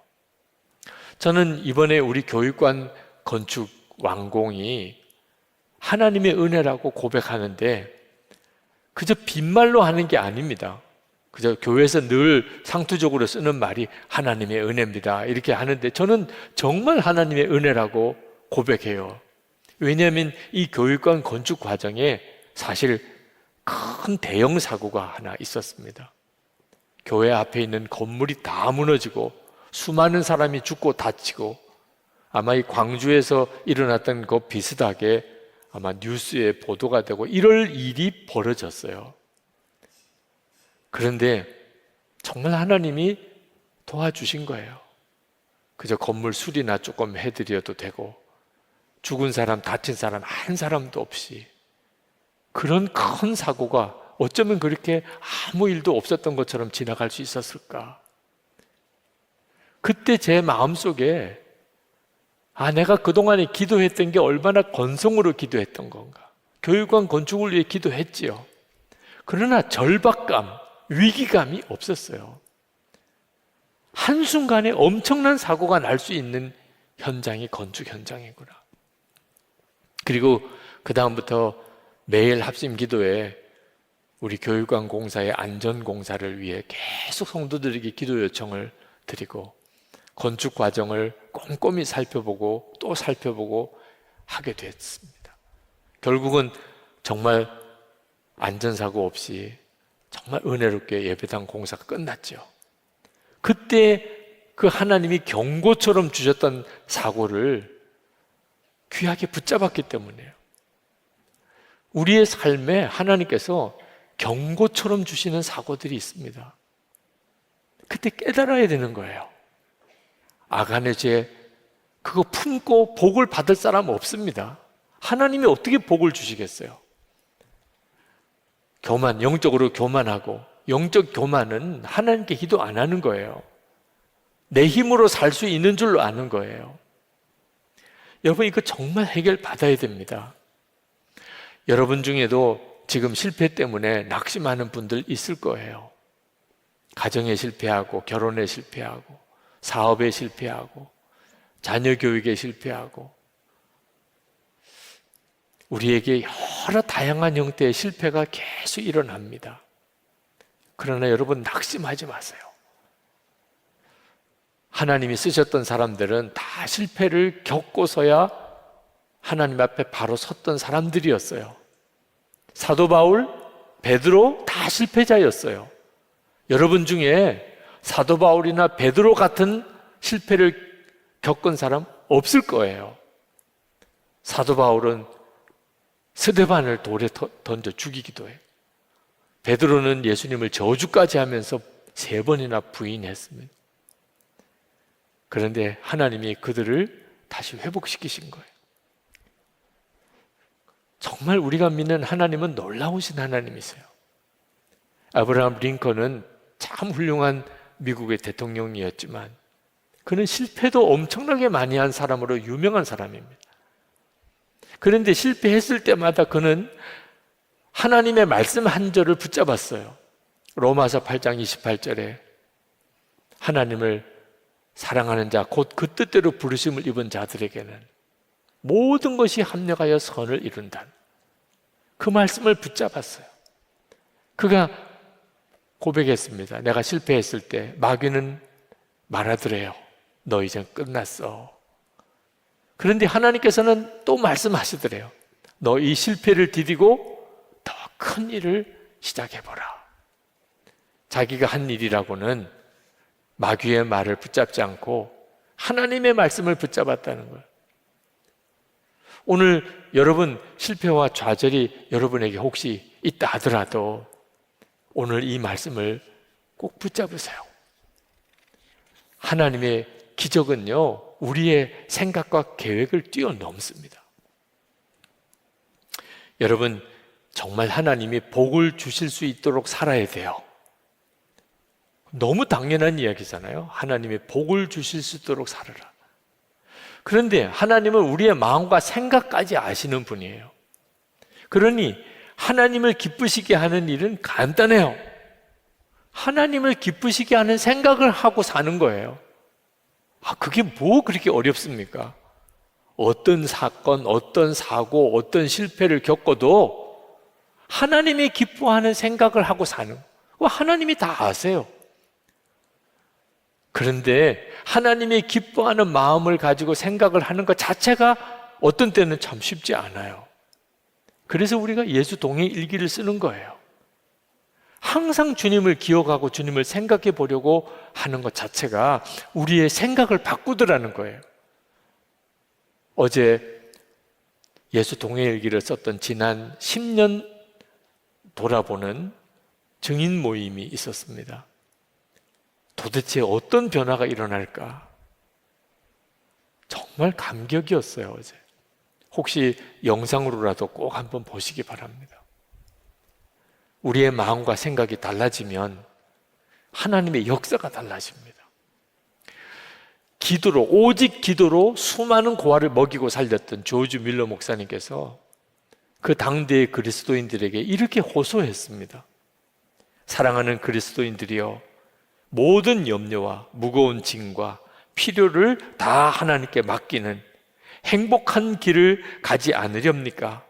저는 이번에 우리 교육관 건축 완공이 하나님의 은혜라고 고백하는데 그저 빈말로 하는 게 아닙니다. 그저 교회에서 늘 상투적으로 쓰는 말이 하나님의 은혜입니다 이렇게 하는데, 저는 정말 하나님의 은혜라고 고백해요. 왜냐하면 이 교육관 건축 과정에 사실 큰 대형 사고가 하나 있었습니다. 교회 앞에 있는 건물이 다 무너지고 수많은 사람이 죽고 다치고, 아마 이 광주에서 일어났던 것 비슷하게 아마 뉴스에 보도가 되고 이럴 일이 벌어졌어요. 그런데 정말 하나님이 도와주신 거예요. 그저 건물 수리나 조금 해드려도 되고 죽은 사람, 다친 사람 한 사람도 없이, 그런 큰 사고가 어쩌면 그렇게 아무 일도 없었던 것처럼 지나갈 수 있었을까? 그때 제 마음속에 내가 그동안에 기도했던 게 얼마나 건성으로 기도했던 건가. 교육관 건축을 위해 기도했지요. 그러나 절박감, 위기감이 없었어요. 한순간에 엄청난 사고가 날 수 있는 현장이 건축 현장이구나. 그리고 그 다음부터 매일 합심 기도에 우리 교육관 공사의 안전 공사를 위해 계속 성도들에게 기도 요청을 드리고 건축 과정을 꼼꼼히 살펴보고 또 살펴보고 하게 됐습니다. 결국은 정말 안전사고 없이 정말 은혜롭게 예배당 공사가 끝났죠. 그때 그 하나님이 경고처럼 주셨던 사고를 귀하게 붙잡았기 때문이에요. 우리의 삶에 하나님께서 경고처럼 주시는 사고들이 있습니다. 그때 깨달아야 되는 거예요. 아간의 죄, 그거 품고 복을 받을 사람 없습니다. 하나님이 어떻게 복을 주시겠어요? 교만, 영적으로 교만하고, 영적 교만은 하나님께 기도 안 하는 거예요. 내 힘으로 살 수 있는 줄로 아는 거예요. 여러분, 이거 정말 해결 받아야 됩니다. 여러분 중에도 지금 실패 때문에 낙심하는 분들 있을 거예요. 가정에 실패하고, 결혼에 실패하고, 사업에 실패하고, 자녀 교육에 실패하고, 우리에게 여러 다양한 형태의 실패가 계속 일어납니다. 그러나 여러분, 낙심하지 마세요. 하나님이 쓰셨던 사람들은 다 실패를 겪고서야 하나님 앞에 바로 섰던 사람들이었어요. 사도 바울, 베드로 다 실패자였어요. 여러분 중에 사도 바울이나 베드로 같은 실패를 겪은 사람 없을 거예요. 사도 바울은 스데반을 돌에 던져 죽이기도 해요. 베드로는 예수님을 저주까지 하면서 3번이나 부인했습니다. 그런데 하나님이 그들을 다시 회복시키신 거예요. 정말 우리가 믿는 하나님은 놀라우신 하나님이세요. 아브라함 링컨은 참 훌륭한 미국의 대통령이었지만 그는 실패도 엄청나게 많이 한 사람으로 유명한 사람입니다. 그런데 실패했을 때마다 그는 하나님의 말씀 한 절을 붙잡았어요. 로마서 8장 28절에 하나님을 사랑하는 자, 곧 그 뜻대로 부르심을 입은 자들에게는 모든 것이 합력하여 선을 이룬다. 그 말씀을 붙잡았어요. 그가 고백했습니다. 내가 실패했을 때 마귀는 말하더래요. 너 이제 끝났어. 그런데 하나님께서는 또 말씀하시더래요. 너 이 실패를 디디고 더 큰 일을 시작해보라. 자기가 한 일이라고는 마귀의 말을 붙잡지 않고 하나님의 말씀을 붙잡았다는 거예요. 오늘 여러분 실패와 좌절이 여러분에게 혹시 있다 하더라도 오늘 이 말씀을 꼭 붙잡으세요. 하나님의 기적은요, 우리의 생각과 계획을 뛰어넘습니다. 여러분, 정말 하나님이 복을 주실 수 있도록 살아야 돼요. 너무 당연한 이야기잖아요. 하나님이 복을 주실 수 있도록 살아라. 그런데 하나님은 우리의 마음과 생각까지 아시는 분이에요. 그러니 하나님을 기쁘시게 하는 일은 간단해요. 하나님을 기쁘시게 하는 생각을 하고 사는 거예요. 그게 뭐 그렇게 어렵습니까? 어떤 사건, 어떤 사고, 어떤 실패를 겪어도 하나님이 기뻐하는 생각을 하고 사는 거. 하나님이 다 아세요. 그런데 하나님이 기뻐하는 마음을 가지고 생각을 하는 것 자체가 어떤 때는 참 쉽지 않아요. 그래서 우리가 예수 동행 일기를 쓰는 거예요. 항상 주님을 기억하고 주님을 생각해 보려고 하는 것 자체가 우리의 생각을 바꾸더라는 거예요. 어제 예수 동행 일기를 썼던 지난 10년 돌아보는 증인 모임이 있었습니다. 도대체 어떤 변화가 일어날까? 정말 감격이었어요, 어제. 혹시 영상으로라도 꼭 한번 보시기 바랍니다. 우리의 마음과 생각이 달라지면 하나님의 역사가 달라집니다. 기도로, 오직 기도로 수많은 고아를 먹이고 살렸던 조지 밀러 목사님께서 그 당대의 그리스도인들에게 이렇게 호소했습니다. 사랑하는 그리스도인들이여, 모든 염려와 무거운 짐과 필요를 다 하나님께 맡기는 행복한 길을 가지 않으렵니까?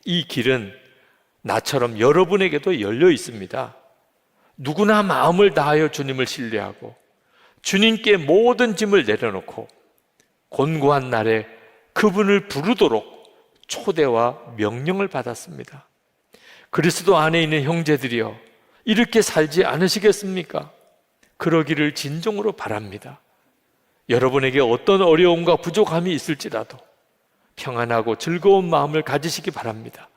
이 길은 나처럼 여러분에게도 열려 있습니다. 누구나 마음을 다하여 주님을 신뢰하고 주님께 모든 짐을 내려놓고 곤고한 날에 그분을 부르도록 초대와 명령을 받았습니다. 그리스도 안에 있는 형제들이여, 이렇게 살지 않으시겠습니까? 그러기를 진정으로 바랍니다. 여러분에게 어떤 어려움과 부족함이 있을지라도 평안하고 즐거운 마음을 가지시기 바랍니다.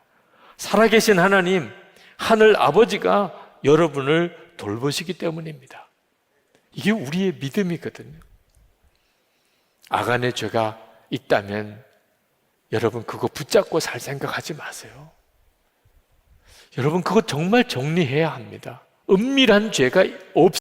살아계신 하나님, 하늘 아버지가 여러분을 돌보시기 때문입니다. 이게 우리의 믿음이거든요. 아간의 죄가 있다면 여러분 그거 붙잡고 살 생각하지 마세요. 여러분 그거 정말 정리해야 합니다. 은밀한 죄가 없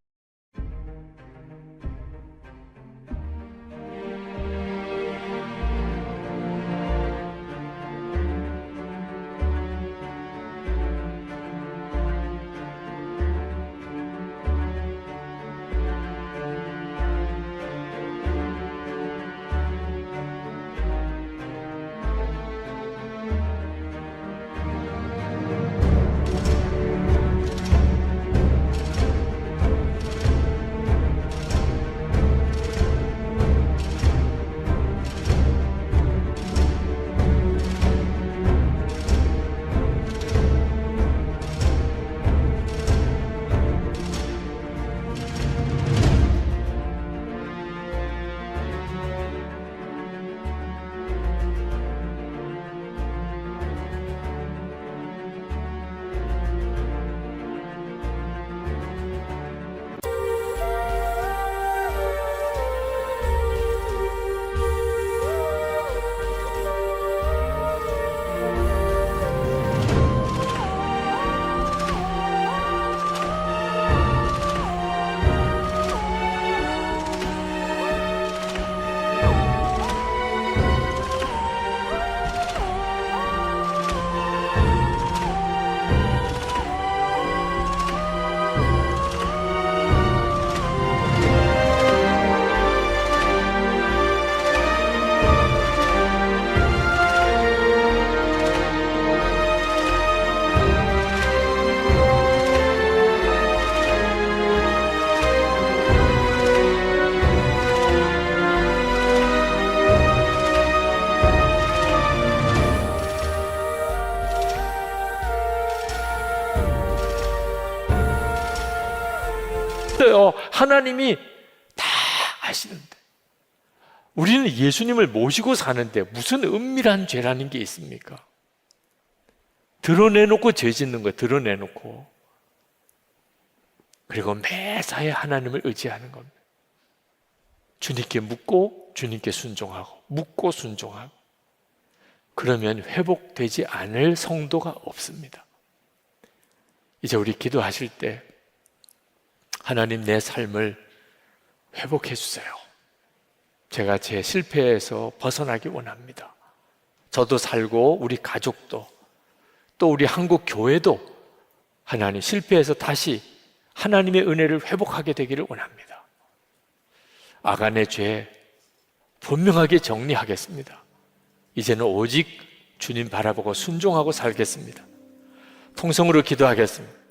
하나님이 다 아시는데 우리는 예수님을 모시고 사는데 무슨 은밀한 죄라는 게 있습니까? 드러내놓고 죄 짓는 거예요. 드러내놓고. 그리고 매사에 하나님을 의지하는 겁니다. 주님께 묻고 주님께 순종하고 묻고 순종하고. 그러면 회복되지 않을 성도가 없습니다. 이제 우리 기도하실 때 하나님 내 삶을 회복해 주세요. 제가 제 실패에서 벗어나기 원합니다. 저도 살고 우리 가족도 또 우리 한국 교회도 하나님 실패해서 다시 하나님의 은혜를 회복하게 되기를 원합니다. 아간의 죄 분명하게 정리하겠습니다. 이제는 오직 주님 바라보고 순종하고 살겠습니다. 통성으로 기도하겠습니다.